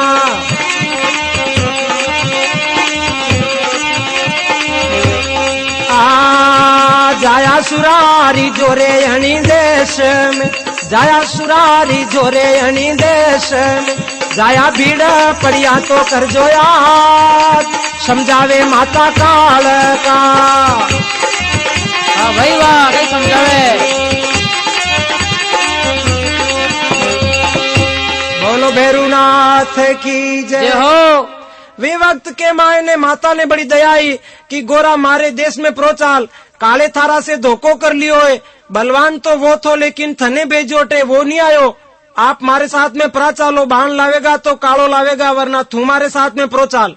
जाया सुरारी जोरे हनी देश में, जाया सुरारी जोरे हनी देश में। जाया भीड़ पड़िया तो कर जो याद, समझावे माता काल का। भाई वाह कहीं समझावे। बोलो भैरूनाथ की जय हो। वे वक्त के मायने माता ने बड़ी दयाई कि गोरा मारे देश में प्रोचाल, काले थारा से धोखो कर लियो है। बलवान तो वो थो लेकिन थने बेजोटे वो नहीं आयो। आप मारे साथ में प्राचालो, बाण लावेगा तो कालो लावेगा वरना तुम्हारे साथ में प्रोचाल।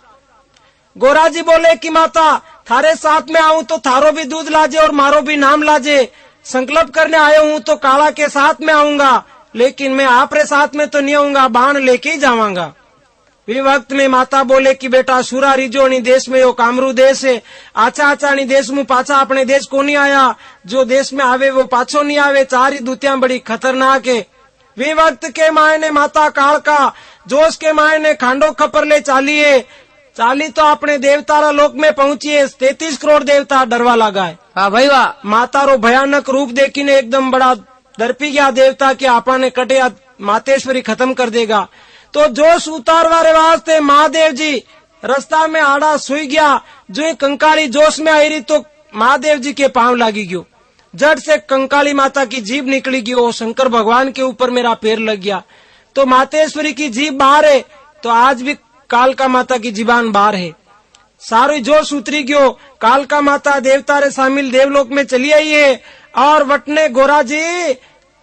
गोरा जी बोले कि माता थारे साथ में आऊं तो थारो भी दूध लाजे और मारो भी नाम लाजे। संकल्प करने आयो हूं तो काला के साथ में आऊंगा, लेकिन मैं आपरे साथ में तो नहीं आऊंगा, बाण लेके ही जाऊंगा। वे वक्त में माता बोले कि बेटा सुरा रिजो नी देश में यो कामरू देश है। आचा आचा नी देश में पाछा अपने देश को नहीं आया, जो देश में आवे वो पाछो नहीं आवे। चारी दूतियां बड़ी खतरनाक है। वे वक्त के मायने माता काल का जोश के मायने खांडो खपर ले चाली तो अपने देवतारा लोक में पहुंची है। 33 करोड़ देवता डरवा लगा है। वाह भाई वाह। माता रो भयानक रूप देखीने एकदम बड़ा दर्पी गया देवता के आपा ने कटे मातेश्वरी खत्म कर देगा। तो जोश उतारवा रे वास्ते महादेव जी रास्ता में आड़ा सुई गया। जो ही कंकाली जोश में आई रही तो महादेव जी के पांव लागी गयो। जड़ से कंकाली माता की जीभ निकली गई। ओ शंकर भगवान के ऊपर मेरा पैर लग गया। तो मातेश्वरी की जीभ बाहर है तो आज भी कालका माता की जीबान बाहर है। सारी जोश उतरी गयो। कालका माता देवता रे शामिल देवलोक में चली आई है। और वटने गोरा जी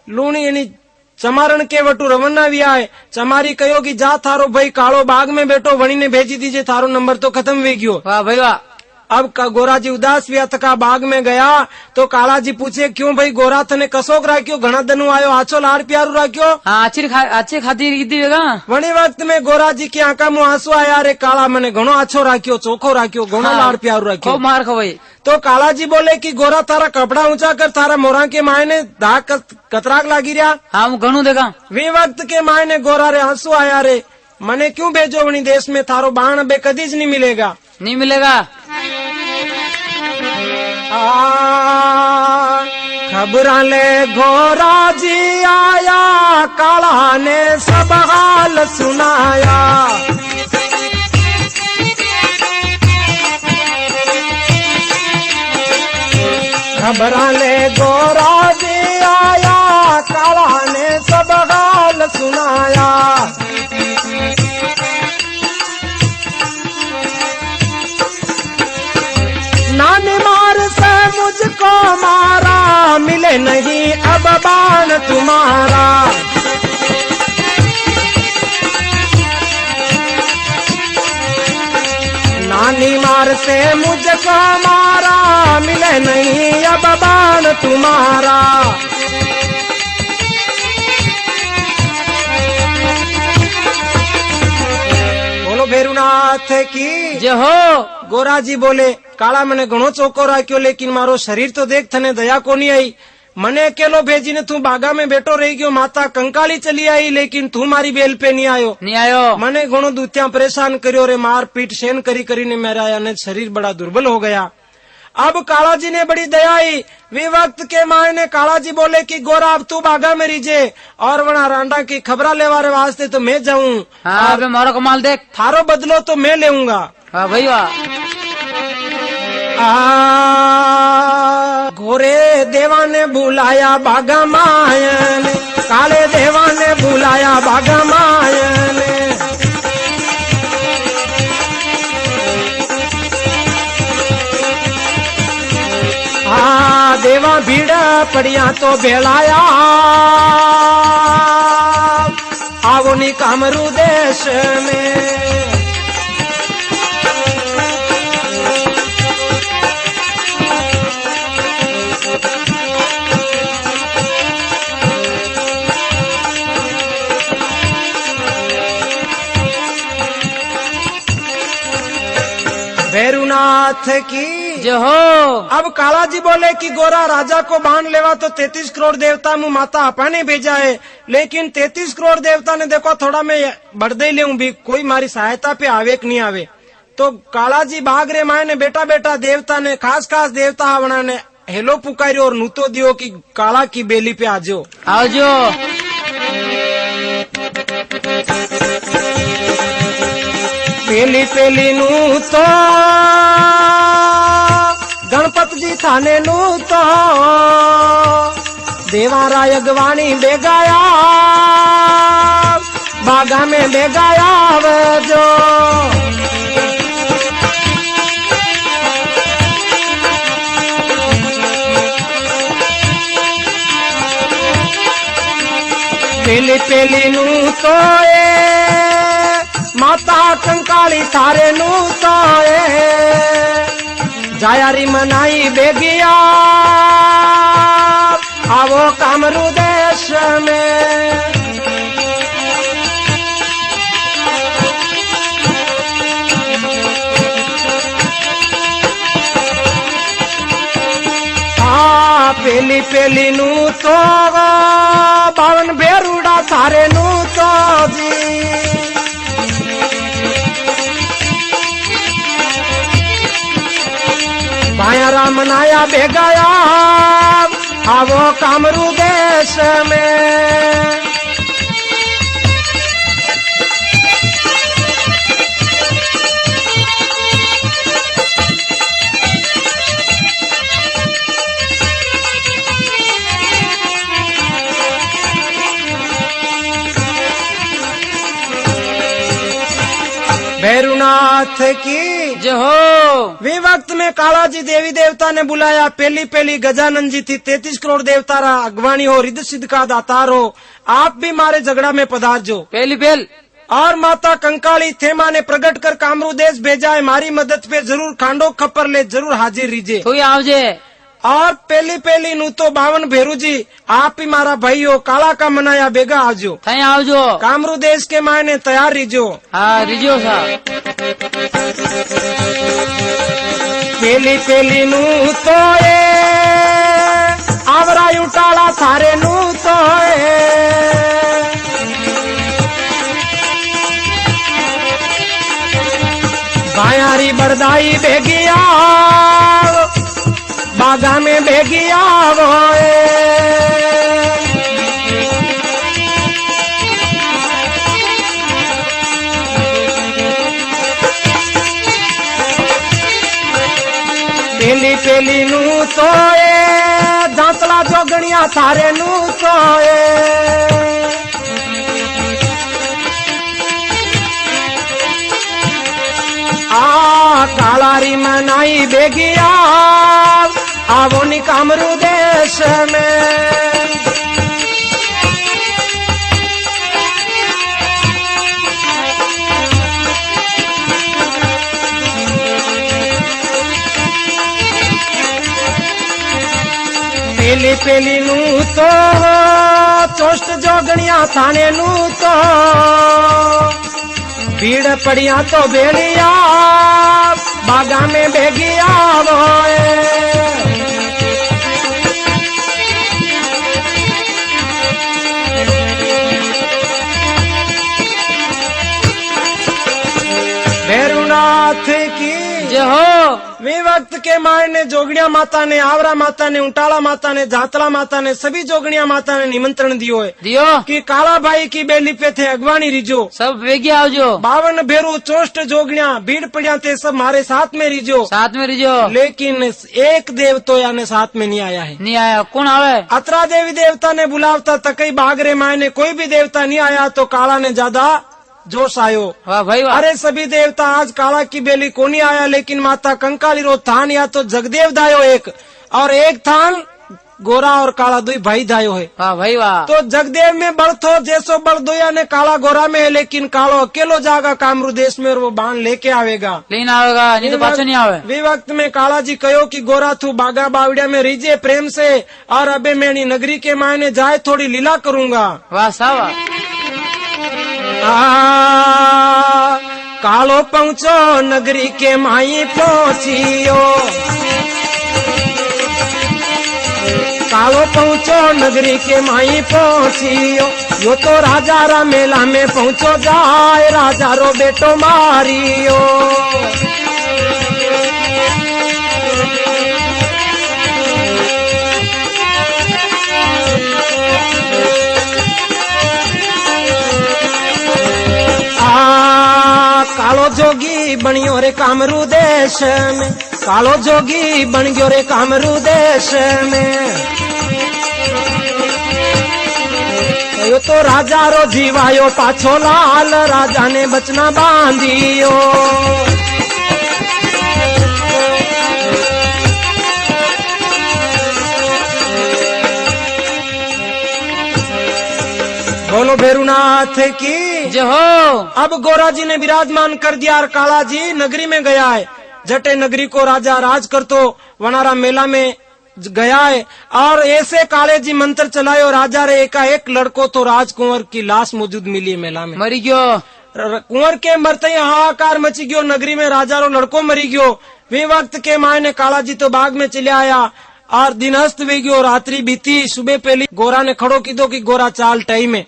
लूणी यानी चमारण के वटू रवन्ना भी आए। चमारी कहो कि जा थारो भाई कालो बाग में बैठो वणी ने भेजी दीजिए थारो नंबर तो खत्म हुई गयो। वाह भाई वाह। अब गोरा जी उदास व्या थका बाग में गया तो काला जी पूछे क्यों भाई गोरा थने कसोक राख्यो घना दनु आयो आछो लाड़ प्यारू राख्यो। हाँ अच्छे खातिर कीधी वेगा। वणी वक्त में गोरा जी की आंखा मुंह आंसू आया। रे काला मने घणो आछो राख्यो चोखो राख्यो घणो लाड़ प्यारू राख्यो। खूब मार खो भाई। तो काला जी बोले कि गोरा थारा कपड़ा ऊंचा कर थारा मोरा के मायने धाक कतराक लागी रहा। हाँ मैं घणू देखा। वे वक्त के मायने गोरा रे आंसू आया। रे मने क्यों भेजो वणी देश में थारो बाण बे कदीज नहीं मिलेगा। नहीं मिलेगा। खबरा ले गोरा जी आया काला ने सब हाल सुनाया। खबरा ले गोरा जी आया काला ने सब हाल सुनाया। नानी मार से मुझको मारा मिले नहीं अब बाण तुम्हारा। नानी मार से मुझको मारा मिले नहीं अब बाण तुम्हारा। बोलो भैरुनाथ की जय हो। गोरा जी बोले काला मने घणो चोको राख्यो लेकिन मारो शरीर तो देख थने दया कोनी आई। मने अकेलो भेजीने तू बागा में बैठो रही गयो। माता कंकाली चली आई लेकिन तू मारी बेल पे नहीं आयो। नहीं आयो। मने घणो दूतिया परेशान करियो रे मार पीट सहन करी करीने मेरा याने शरीर बड़ा दुर्बल हो गया। अब काला जी ने बड़ी दया आई। वे वक्त के मायने काला जी बोले कि गोरा अब तू बागा में रीजे और वना रांडा की खबरा लेवारे वास्ते तो मैं जाऊं। हाँ अबे मारो कमाल देख। थारो बदलो तो मैं लेऊंगा। वाह भाई वाह। घोरे देवा ने बुलाया बागा मायन काले देवा ने बुलाया बागा मायन। देवा भीड़ पड़िया तो बेलाया आवो नी कामरू देश में। भैरुनाथ की जय हो। अब काला जी बोले कि गोरा राजा को बांध लेवा तो 33 करोड़ देवता मुँह माता आपा ने भेजा है लेकिन 33 करोड़ देवता ने देखो थोड़ा मैं बढ़ दे ले भी कोई मारी सहायता पे आवे कि नहीं आवे। तो काला जी भाग रे माए ने बेटा बेटा देवता ने खास खास देवता आवना ने हेलो पुकारियो और नूतो दियो कि काला की बेली पे आजो आवजो। पेली पेली नू तो गणपत जी थाने नू तो देवारा अगवानी बेगाया बागा में बेगाया जो। पेली पेली नू तो माता कंकाली थारे नू तो जायारी मनाई बेगिया आवो कामरू देश में। पेली पेली नू तो बावन बेरुड़ा थारे नू तो जी भाया राम नाय मनाया बेगाया आवो कामरू देश में। भैरुनाथ की जय हो। वे वक्त में कालाजी देवी देवता ने बुलाया। पहली गजानन जी थी। 33 करोड़ देवता रा अगवानी हो, रिद्ध सिद्ध का दातार हो, आप भी मारे झगड़ा में पधारजो। पहली और माता कंकाली थेमा ने प्रकट कर कामरू देश भेजा है, मारी मदद पे जरूर खांडो खप्पर ले जरूर हाजिर रीजे। तो आवजे। और पहली नू तो 52 भेरू जी आप ही मारा भाई हो, काला का मनाया बेगा आजो। थई आवजो। कामरू देश के मायने तैयार रीजो। हाँ रिजो सा। पहली नू तो आवरा उटाला थारे नू तो बायारी बरदाई बेगिया बागा में बेगिया वो पहली नू तो दांतला जोगणिया थारे नू तो कालारी मनाई बेगिया आवो नी कामरू देश में। पहली नू तो चोष्ट जोगणिया थाने नू तो भीड़ पड़िया तो बेड़िया बागा में बेगिया वो भैरुनाथ की जय हो। वे वक्त के मायने जोगड़िया माता ने, आवरा माता ने, उंटाला माता ने, जातला माता ने, सभी जोगड़िया माता ने निमंत्रण दियो है दियो कि काला भाई की बेली पे थे अगवानी रिजो। सब वेगी आवजो। 52 भेरू चोष्ट जोगड़िया भीड़ पड़िया थे, सब मारे साथ में रिजो। साथ में रिजो। लेकिन एक देव तो याने साथ में नहीं आया है। नहीं आया। कौन आवे? अतरा देवी देवता ने बुलावता तकई बागरे मायने कोई भी देवता नहीं आया तो काला ने ज्यादा जोश आयो। वाह भाई वाह। अरे सभी देवता आज काला की बेली को नहीं आया, लेकिन माता कंकाली रो थान या तो जगदेव दायो एक और एक थान गोरा और काला दुई भाई दायो है। वाह भाई वाह। तो जगदेव में बल थो जैसो बल दोया ने काला गोरा में है, लेकिन कालो अकेलो जागा कामरू देश में और वो बाण लेके आवेगा। लेन आवेगा नहीं तो पाछो नहीं आवे। वे वक्त में काला जी कहो कि गोरा थू बागा बावड़िया में रीजे प्रेम से और अबे मैनी नगरी के मायने जाए थोड़ी लीला करूंगा। वाह सावा। कालो पहुँचो नगरी के माई पहुँचियो, कालो पहुँचो नगरी के माई पहुँचियो, यो तो राजा रा मेला में पहुँचो जाए राजा रो बेटो मारियो। कालो जोगी बनियो रे कामरू देश में, कालो जोगी बन गयो रे कामरू देश में। यो तो राजा रो जीवायो पाछो लाल, राजा ने बचना बांधियो। बोलो भैरुनाथ की जय हो। अब गोरा जी ने विराजमान कर दिया और काला जी नगरी में गया है। जटे नगरी को राजा राज कर तो वनारा मेला में गया है और ऐसे काले जी मंत्र चलायो राजा रे एकाएक लड़को तो राजकुंवर की लाश मौजूद मिली है मेला में। मरी गयो। कुंवर के मरते ही हाहाकार मची गयो, नगरी में राजा रो लड़को मरी गयो। वे वक्त के मायने काला जी तो बाग में चले आया और दिन अस्त वे गयो, रात्रि बीती। सुबह पहली गोरा ने खड़ो कीधो कि गोरा चाल टई में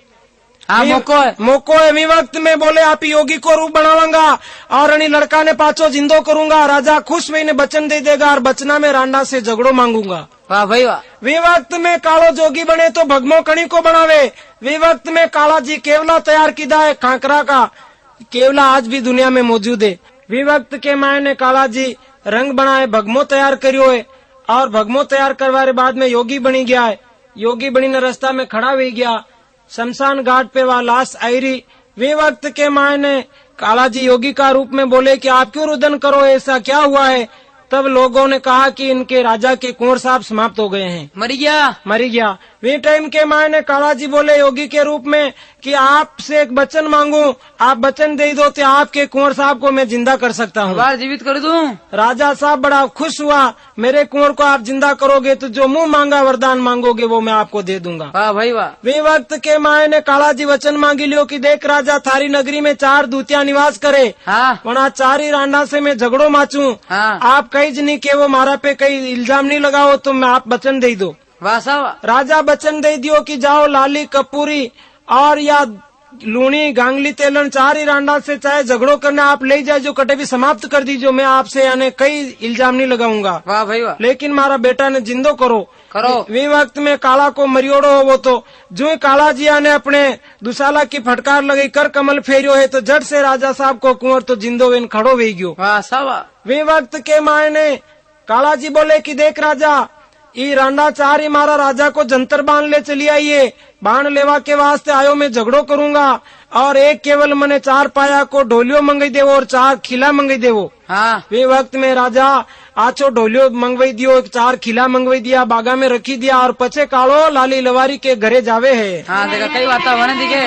हाँ मोको है। मोको है। वी वक्त में बोले आप योगी को रूप बनाऊंगा और अणी लड़का ने पाछो जिंदो करूंगा। राजा खुश हुई ने वचन दे देगा और बचना में रांडा से झगड़ो मांगूंगा। वाह भाई वाह। वे वक्त में कालो जोगी बने तो भगमो कणी को बनावे। वे वक्त में काला जी केवला तैयार किया है कांकरा का। केवला आज भी दुनिया में मौजूद है। वे वक्त के मायने काला जी रंग बनाए भगमो तैयार करियो है और भगमो तैयार करवाने बाद में योगी बनी गया है। योगी बनी ने रास्ता में खड़ा हुई गया। शमशान घाट पे वह लाश आई रही। वे वक्त के मायने काला जी योगी का रूप में बोले कि आप क्यों रुदन करो, ऐसा क्या हुआ है। तब लोगों ने कहा कि इनके राजा के कुंवर साहब समाप्त हो गए हैं, मरी गया। वे टाइम के मायने काला जी बोले योगी के रूप में कि आपसे एक वचन मांगू, आप वचन दे दो तो आपके कुंवर साहब को मैं जिंदा कर सकता हूँ, बार जीवित कर दूं। राजा साहब बड़ा खुश हुआ। मेरे कुंवर को आप जिंदा करोगे तो जो मुंह मांगा वरदान मांगोगे वो मैं आपको दे दूंगा। वाह भाई वाह। वे वक्त के मायने काला जी वचन मांगी लियो कि देख राजा थारी नगरी में 4 दूतिया निवास करे। हाँ वहाँ 4 ही रांडा से मैं झगड़ो माचू। हाँ। आप कई जनी के वो मारा पे कई इल्जाम नहीं लगाओ तो मैं आप वचन दे दो। वाह साहब। राजा वचन दे दियो कि जाओ लाली कपूरी और या लूणी गांगली तेलन 4 ही रांडा से चाहे झगड़ो करना आप ले जाए जो कटे भी समाप्त कर दीजिए। मैं आपसे यानी कई इल्जाम नहीं लगाऊंगा। वाह भाई वाह। लेकिन मारा बेटा ने जिंदो करो। वे वक्त में काला को मरियोड़ो हो वो तो जो ही काला जिया ने अपने दुसाला की फटकार लगी कर कमल फेरियो है तो जट से राजा साहब को कुंवर तो जिंदो वेन खड़ो वे गयो। वाह साहब। वे वक्त के मायने काला जी बोले कि देख राजा ई रांडा 4 ही मारा राजा को जंतर बांध ले चली आइए। बाण लेवा के वास्ते आयो मैं झगड़ो करूंगा और एक केवल मने 4 पाया को ढोलियो मंगाई देवो और 4 खिला मंगाई देवो। हाँ। वे वक्त में राजा आचो ढोलियो मंगवाई दियो 4 खिला मंगवाई दिया बागा में रखी दिया और पचे कालो लाली लवारी के घरे जावे है। हाँ देखा कई वातावरण दिखे।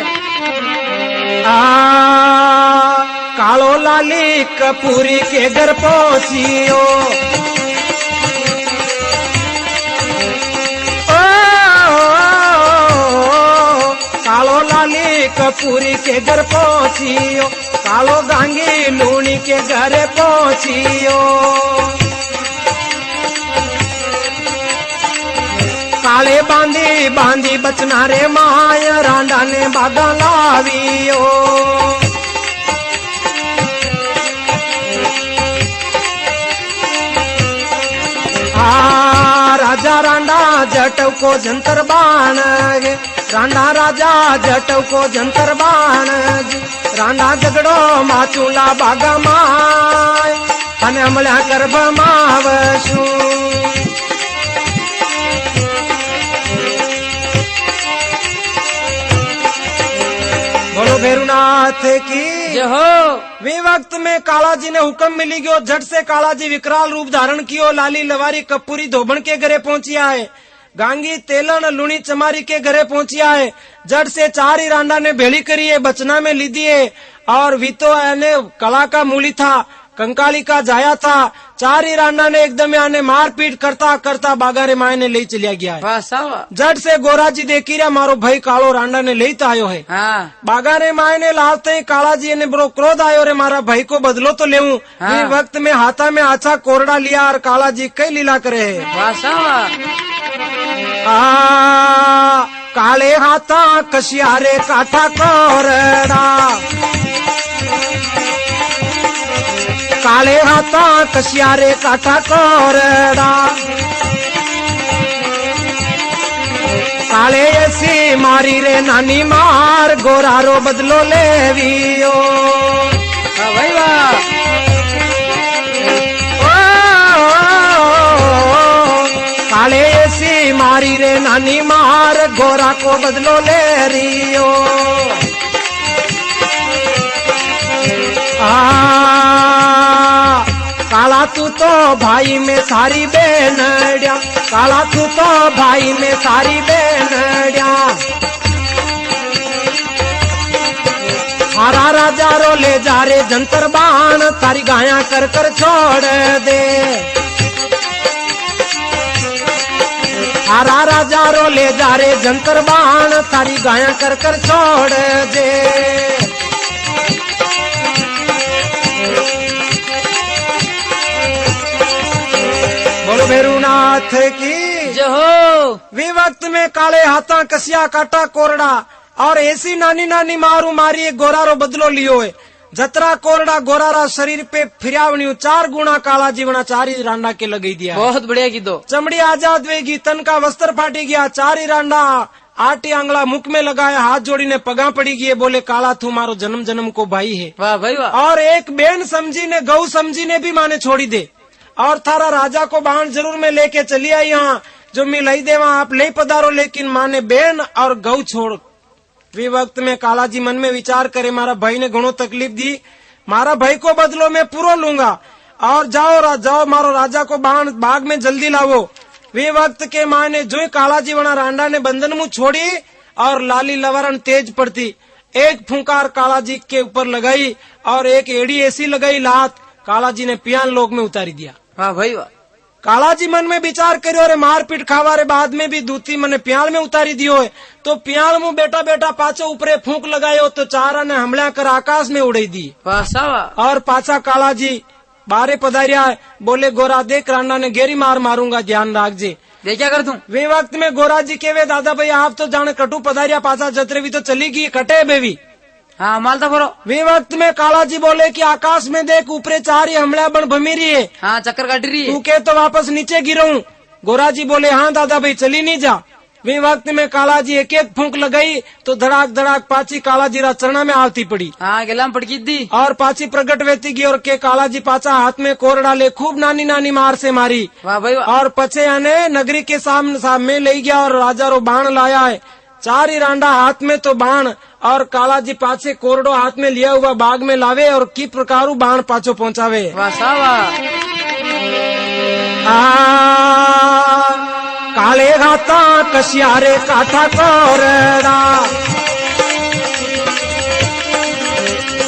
कालो लाली कपूरी के घर पहुंचियो कालो लाली कपूरी के घर पहुंचियो कालो गांगी लूणी के घर पहुंचियो काले बांधी बांधी बचना रे माय रांडा ने बागा लावियो राजा रांडा जटव को जंतर बाण रांडा राजा जटव को जंतर बाण रांडा झगड़ो माचूला बागा माय अने अमल्या गर्भ मावशू बोलो भैरुनाथ की जय हो। वे वक्त में काला जी ने हुक्म मिली गयो। झट से काला जी विकराल रूप धारण कियो। लाली लवारी कपूरी धोबन के घरे पहुंचिया है। गांगी तेलन लुणी चमारी के घरे पहुंचिया है। झट से 4 ही रांडा ने भेड़ी करी है बचना में ली दिए और वितो ने कला का मूली था कंकाली का जाया था। 4 ही रांडा ने एकदम याने मारपीट करता करता बागारे माय ने ले चलिया गया है। वाह साहब। झट से गोरा जी देखी रहा मारो भाई कालो रांडा ने ले आयो है। हाँ। बागारे माय ने लाते ही काला जी ने बड़ो क्रोध आयो रे मारा भाई को बदलो तो लेऊं। हाँ। वक्त में हाथा में अच्छा कोरडा लिया और काला जी कई लीला करे है। वाह साहब। काले हाथा कशियारे काठा कोरडा काले हाथा कशियारे काठा कोरडा काले ऐसी मारी रे नानी मार गोरारो बदलो लेवियो। भाई वाह। काले ऐसी मारी रे नानी मार गोरा को बदलो ले रियो। काला तू तो भाई में सारी बेनड़िया काला तू तो भाई में सारी बेनड़िया हारा राजा रो ले जा रे जंतर बाण तारी गाया कर कर छोड़ दे। हारा राजा रो ले जा रे जंतर बाण तारी गाया कर कर छोड़ दे। बोलो भैरुनाथ की जय हो। वे वक्त में काले हाथा कसिया काटा कोरडा और ऐसी नानी नानी मारू मारी एक गोरारो बदलो लियो है। जतरा कोरडा गोरारा शरीर पे फिरावनी 4 गुना काला जीवना 4 ही रांडा के लगी दिया। बहुत बढ़िया की दो चमड़ी आजाद वेगी, तन का वस्त्र फाटी गया, 4 ही रांडा 8 आंगला मुख में लगाया, हाथ जोड़ीने पगा पड़ी गई, बोले काला तू मारो जन्म जन्म को भाई है। वाह भाई वाह। और एक बेन समझी ने गौ समझी ने भी माने छोड़ी दे, और थारा राजा को बाण जरूर में लेके चली आई, यहाँ जो मिलाई दे वहाँ आप ले पधारो, लेकिन माने बेन और गौ छोड़। वे वक्त में कालाजी मन में विचार करे, मारा भाई ने घणो तकलीफ दी, मारा भाई को बदलो मैं पूरो लूंगा, और जाओ मारो राजा को बाण बाग में जल्दी लावो। वे वक्त के माने जो कालाजी वना रांडा ने बंधन मुंह छोड़ी और लाली लवरण तेज पड़ती, एक फुंकार कालाजी के ऊपर लगाई और एक एड़ी ऐसी लगाई लात, कालाजी ने पियान लोक में उतारी दिया। वाह भाई वाह। कालाजी मन में विचार करियो, अरे मारपीट खावा रे बाद में भी दूती मने प्याल में उतारी दियो है, तो प्याल मुंह बेटा बेटा पाचो ऊपरे फूंक लगायो तो चारा ने हमला कर आकाश में उड़ाई दी। वाह सावा। और पाचा कालाजी बारे पधारिया, बोले गोरा देख रांडा ने गेरी मार मारूंगा, ध्यान राख जे। दे क्या कर तू। वे वक्त में गोरा जी के वे दादा भाई आप तो जाने कटु पधारिया, पाचा जतरे भी तो चली गई कटे बेवी। हाँ मालता भरो। वे वक्त में कालाजी बोले कि आकाश में देख ऊपरे 4 ही हमला बन भमीरी है, हाँ चक्कर काट रही है। तू के तो वापस नीचे गिरूं। गोरा जी बोले हाँ दादा भाई चली नहीं जा। वे वक्त में कालाजी एक एक फूंक लगाई तो धड़ाक धड़ाक पाची कालाजी रा चरणा में आवती पड़ी। हाँ गिलाम पड़की दी और पाची प्रगट वेती गई, और के कालाजी पाचा हाथ में कोर डाले खूब नानी नानी मार से मारी। वाह भाई वाह। और पचे आने नगरी के सामने ले गया और राजा रो बाण लाया है, 4 ही रांडा हाथ में तो बाण, और कालाजी पाछे कोरडो हाथ में लिया हुआ बाग में लावे और की प्रकारू बाण पाछो पहुंचावे। वाह सावा। काले हाथा कसियारे काठा कोरड़ा,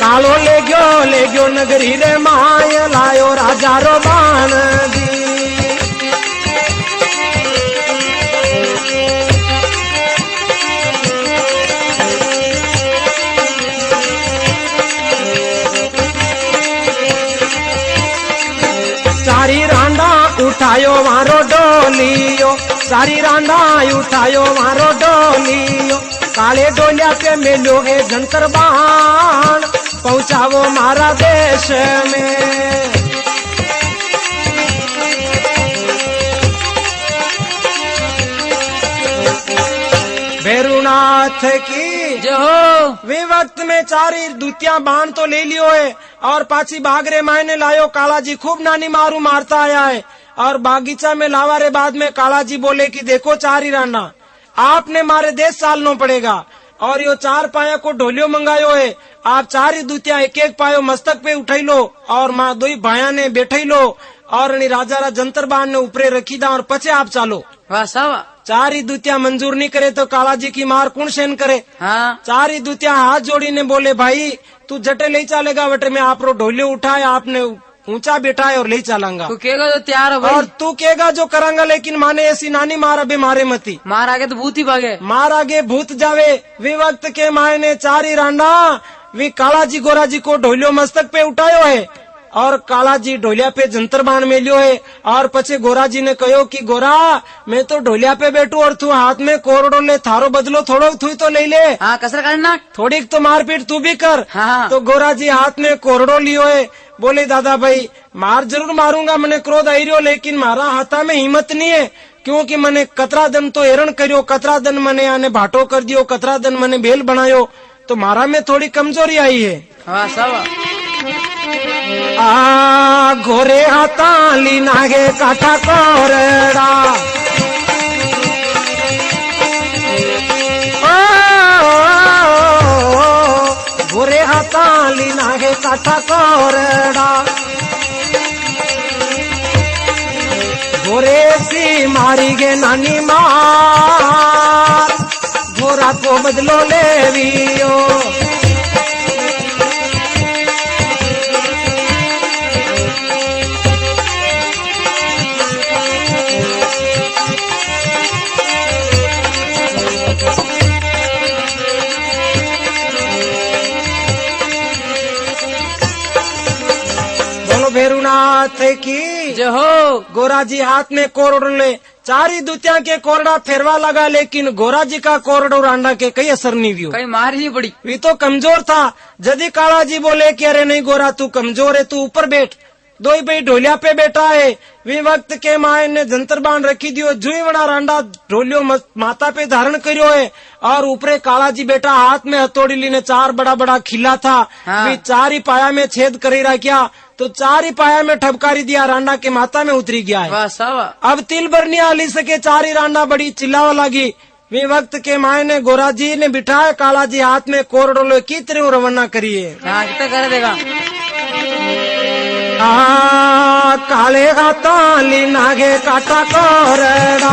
कालो ले गयो नगरी रे माय, लायो राजा रो बाण दी। सारी रांडा उठायो मारो डोलियो, सारी रांडा उठायो मारो डोलियो, काले डोलिया पे मेलो है जंतर बाण, पहुंचावो मारा देश में। भैरुनाथ की जो हो। वे वक्त में 4 ही दूतिया बाण तो ले लियो है, और पाची बागरे मायने लायो। कालाजी खूब नानी मारू मारता आया है, और बागीचा में लावा रे बाद में कालाजी बोले कि देखो 4 ही राना आपने मारे देश चालनो पड़ेगा, और यो 4 पाया को ढोलियो मंगायो है, आप 4 ही दूतिया एक एक पायो मस्तक पे उठाई लो, और माँ 2 भाया ने बैठाई लो, और राजा रा जंतर बाण ने ऊपरे रखी दा, और पचे आप चालो। वाह सावा। 4 ही दूतिया मंजूर नहीं करे तो कालाजी की मार कौन सहन करे। हाँ 4 ही दूतिया हाथ जोड़ी ने बोले भाई तू जटे ले चलेगा, बटे में आप रो ढोलियो उठाए, आपने ऊंचा बैठाए और ले चलांगा, तू कहेगा तो तैयार हो भाई। और तू कहेगा जो करांगा, लेकिन माने ऐसी नानी मार अबे मारे मती, मार आगे तो भूत ही भागे, मार आगे भूत जावे। वे वक्त के मायने 4 ही रांडा वे कालाजी गोराजी को ढोलियो मस्तक पे उठायो है, और कालाजी ढोलिया पे जंतर बाण मेलियो है, और पछे गोराजी ने कहो कि गोरा मैं तो ढोलिया पे बैठू और तू हाथ में कोरडो ले, थारो बदलो थोड़ो थू तो ले ले। हाँ कसर करना थोड़ी तो मारपीट तू भी कर। हाँ। तो गोराजी हाथ में कोरडो लियो है, बोले दादा भाई मार जरूर मारूंगा, मने क्रोध आई रियो, लेकिन मारा हाथा में हिम्मत नहीं है, क्योंकि मने कतरा दिन तो हेरण करियो, कतरा दिन मने आने भाटो कर दियो, कतरा दिन मने बेल बनायो, तो मारा में थोड़ी कमजोरी आई है। वाह सावा। घोरे हाथा ली नागे काठा कोरड़ा, घोरे हाथा ली नागे काठा कोरड़ा, घोरे सी मारी गे नानी मार, घोरा को बदलो लेवियो। भैरुनाथ की जो हो। गोराजी हाथ में कोरड ले चारी दूतिया के कोरडा फेरवा लगा, लेकिन गोरा जी का कोरडो रांडा के कई असर नहीं हुआ। कहीं मार नहीं पड़ी। वे तो कमजोर था। यदि काला जी बोले कि अरे नहीं गोरा तू कमजोर है, तू ऊपर बैठ, दो ही भाई ढोलिया पे बैठा है। वे वक्त के माए ने जंतर बांध रखी दियो, जुई बड़ा रांडा ढोलियो माता पे धारण करियो है, और ऊपरे काला जी बेटा हाथ में हथौड़ी लीने चार बड़ा बड़ा खिला था। हाँ। वे चार ही पाया में छेद करी रखा, तो चार ही पाया में ठपकारी दिया, रांडा के माता में उतरी गया है। वाह सावा। अब तिल बरनिया ली सके, चार ही रांडा बड़ी चिल्लावा लगी। वे वक्त के माए ने गोरा जी ने बिठाए, काला जी हाथ में कोरडोलो की तरह रवाना करिए। हाँ कितना कर देगा। काले गाता ली नागे काटा कोरडा,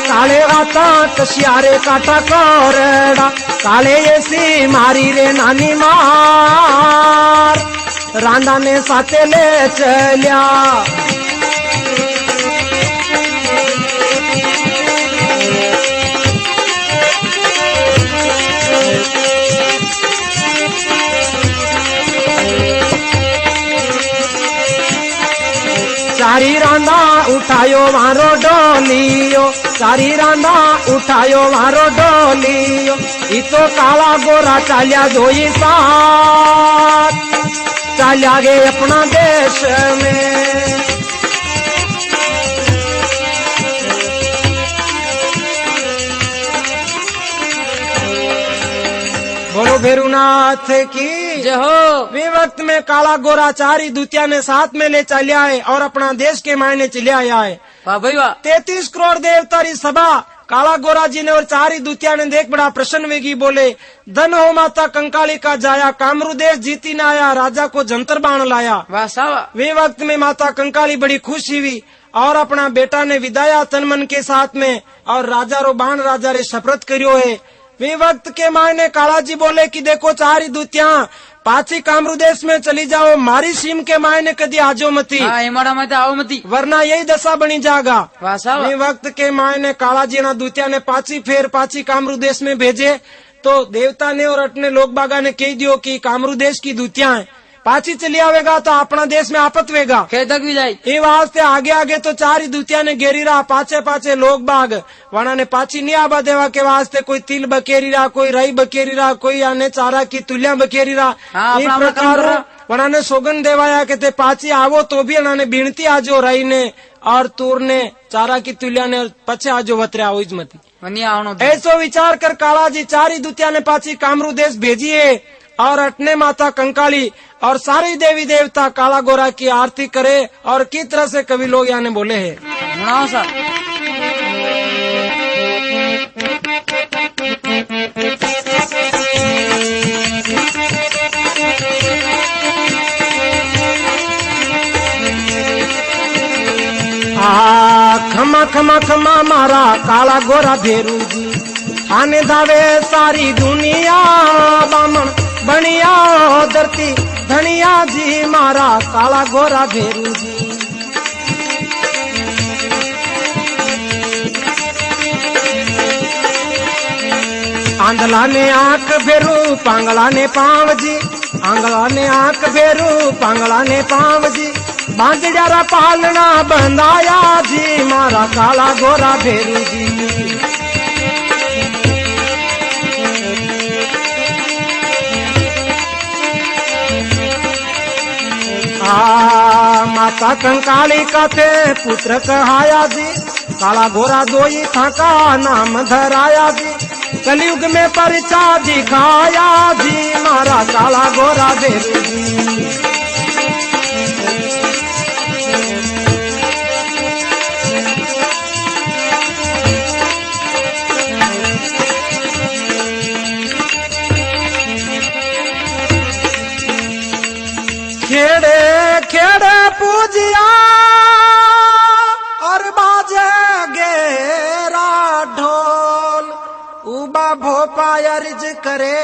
काले गाता कशियारे काटा कोरडा, काले ऐसी मारी रे नानी मार, रांडा ने साथे ले चलिया। चारी रांदा उठायो वारो डोलियो, चारी रांदा उठायो वारो डोलियो, इतो काला गोरा चालिया दोई साथ, चालिया गए अपना देश में। बोलो भैरुनाथ की जय हो। वे वक्त में काला गोरा चारी दूतिया ने साथ में ले चले आए और अपना देश के मायने चले आया है। वाह भाई वाह। 33 करोड़ देवता री सभा, काला गोरा जी ने और चारी दूतिया ने देख बड़ा प्रसन्न वेगी, बोले धन हो माता कंकाली का जाया, कामरू देश जीती न आया, राजा को जंतर बाण लाया। वाह सावा। वे वक्त में माता कंकाली बड़ी खुश हुई और अपना बेटा ने विदाया तन मन के साथ में, और राजा रो बाण राजा रे शपथ करियो है। वे वक्त के मायने काला जी बोले कि देखो चारी दूतिया पाची कामरू देश में चली जाओ, मारी सीम के मायने कदी आजो मती, हाँ हिमाड़ा में आओ मती, वरना यही दशा बनी जागा। वाह सावा। वे वक्त के मायने काला जी ना दूतिया ने पाची फेर पाची कामरू देश में भेजे, तो देवता ने और अटने लोग बागा ने कह दियो कि कामरू देश की दूतिया है, पाची चली आवेगा तो अपना देश में आपत वेगा, खेतक भी जाए। ये वास्ते आगे आगे तो चारी दूतिया ने घेरी रहा, पाचे पाचे लोग बाग वना ने पाची नहीं आबा देवा के वास्ते, कोई तिल बकेरी रहा, कोई रई बकेरी रहा, कोई आने चारा की तुलिया बकेरी रहा। हाँ, इस अपना अपना काम प्रकार कर रहा। वना ने सोगन देवाया कहते पाची आवो तो भी उन्होंने बीणती आजो रई ने और तूर ने चारा की तुलिया ने पचे आजो वतरे आओ इजमती। वनिया आवनो तो। ऐसो विचार कर काला जी चारी दूतिया ने पाची कामरू देश भेजी है, और अटने माता कंकाली और सारी देवी देवता काला गोरा की आरती करे, और की तरह से कवि लोग यानी बोले हैं। सुनाओ सा। खमा खमा खमा मारा काला गोरा भेरू जी, आने दावे सारी दुनिया, बामण बनिया धरती धनिया जी, मारा काला गोरा भेरू जी। आंधला ने आंख भेरू, पांगला ने पांव जी, आंगला ने आंख भेरू, पांगला ने पांव जी, बांझड़ा पालना बंधाया जी, मारा काला गोरा भेरू जी। माता कंकाली का थे पुत्र कहाया जी, काला गोरा दोई था का नाम धराया जी, कलयुग में परिचा दिखाया जी, मारा काला गोरा भेरू जी। खेड़े खेड़े पूजिया और बाजे गेरा ढोल, उबा भोपा अर्ज करे।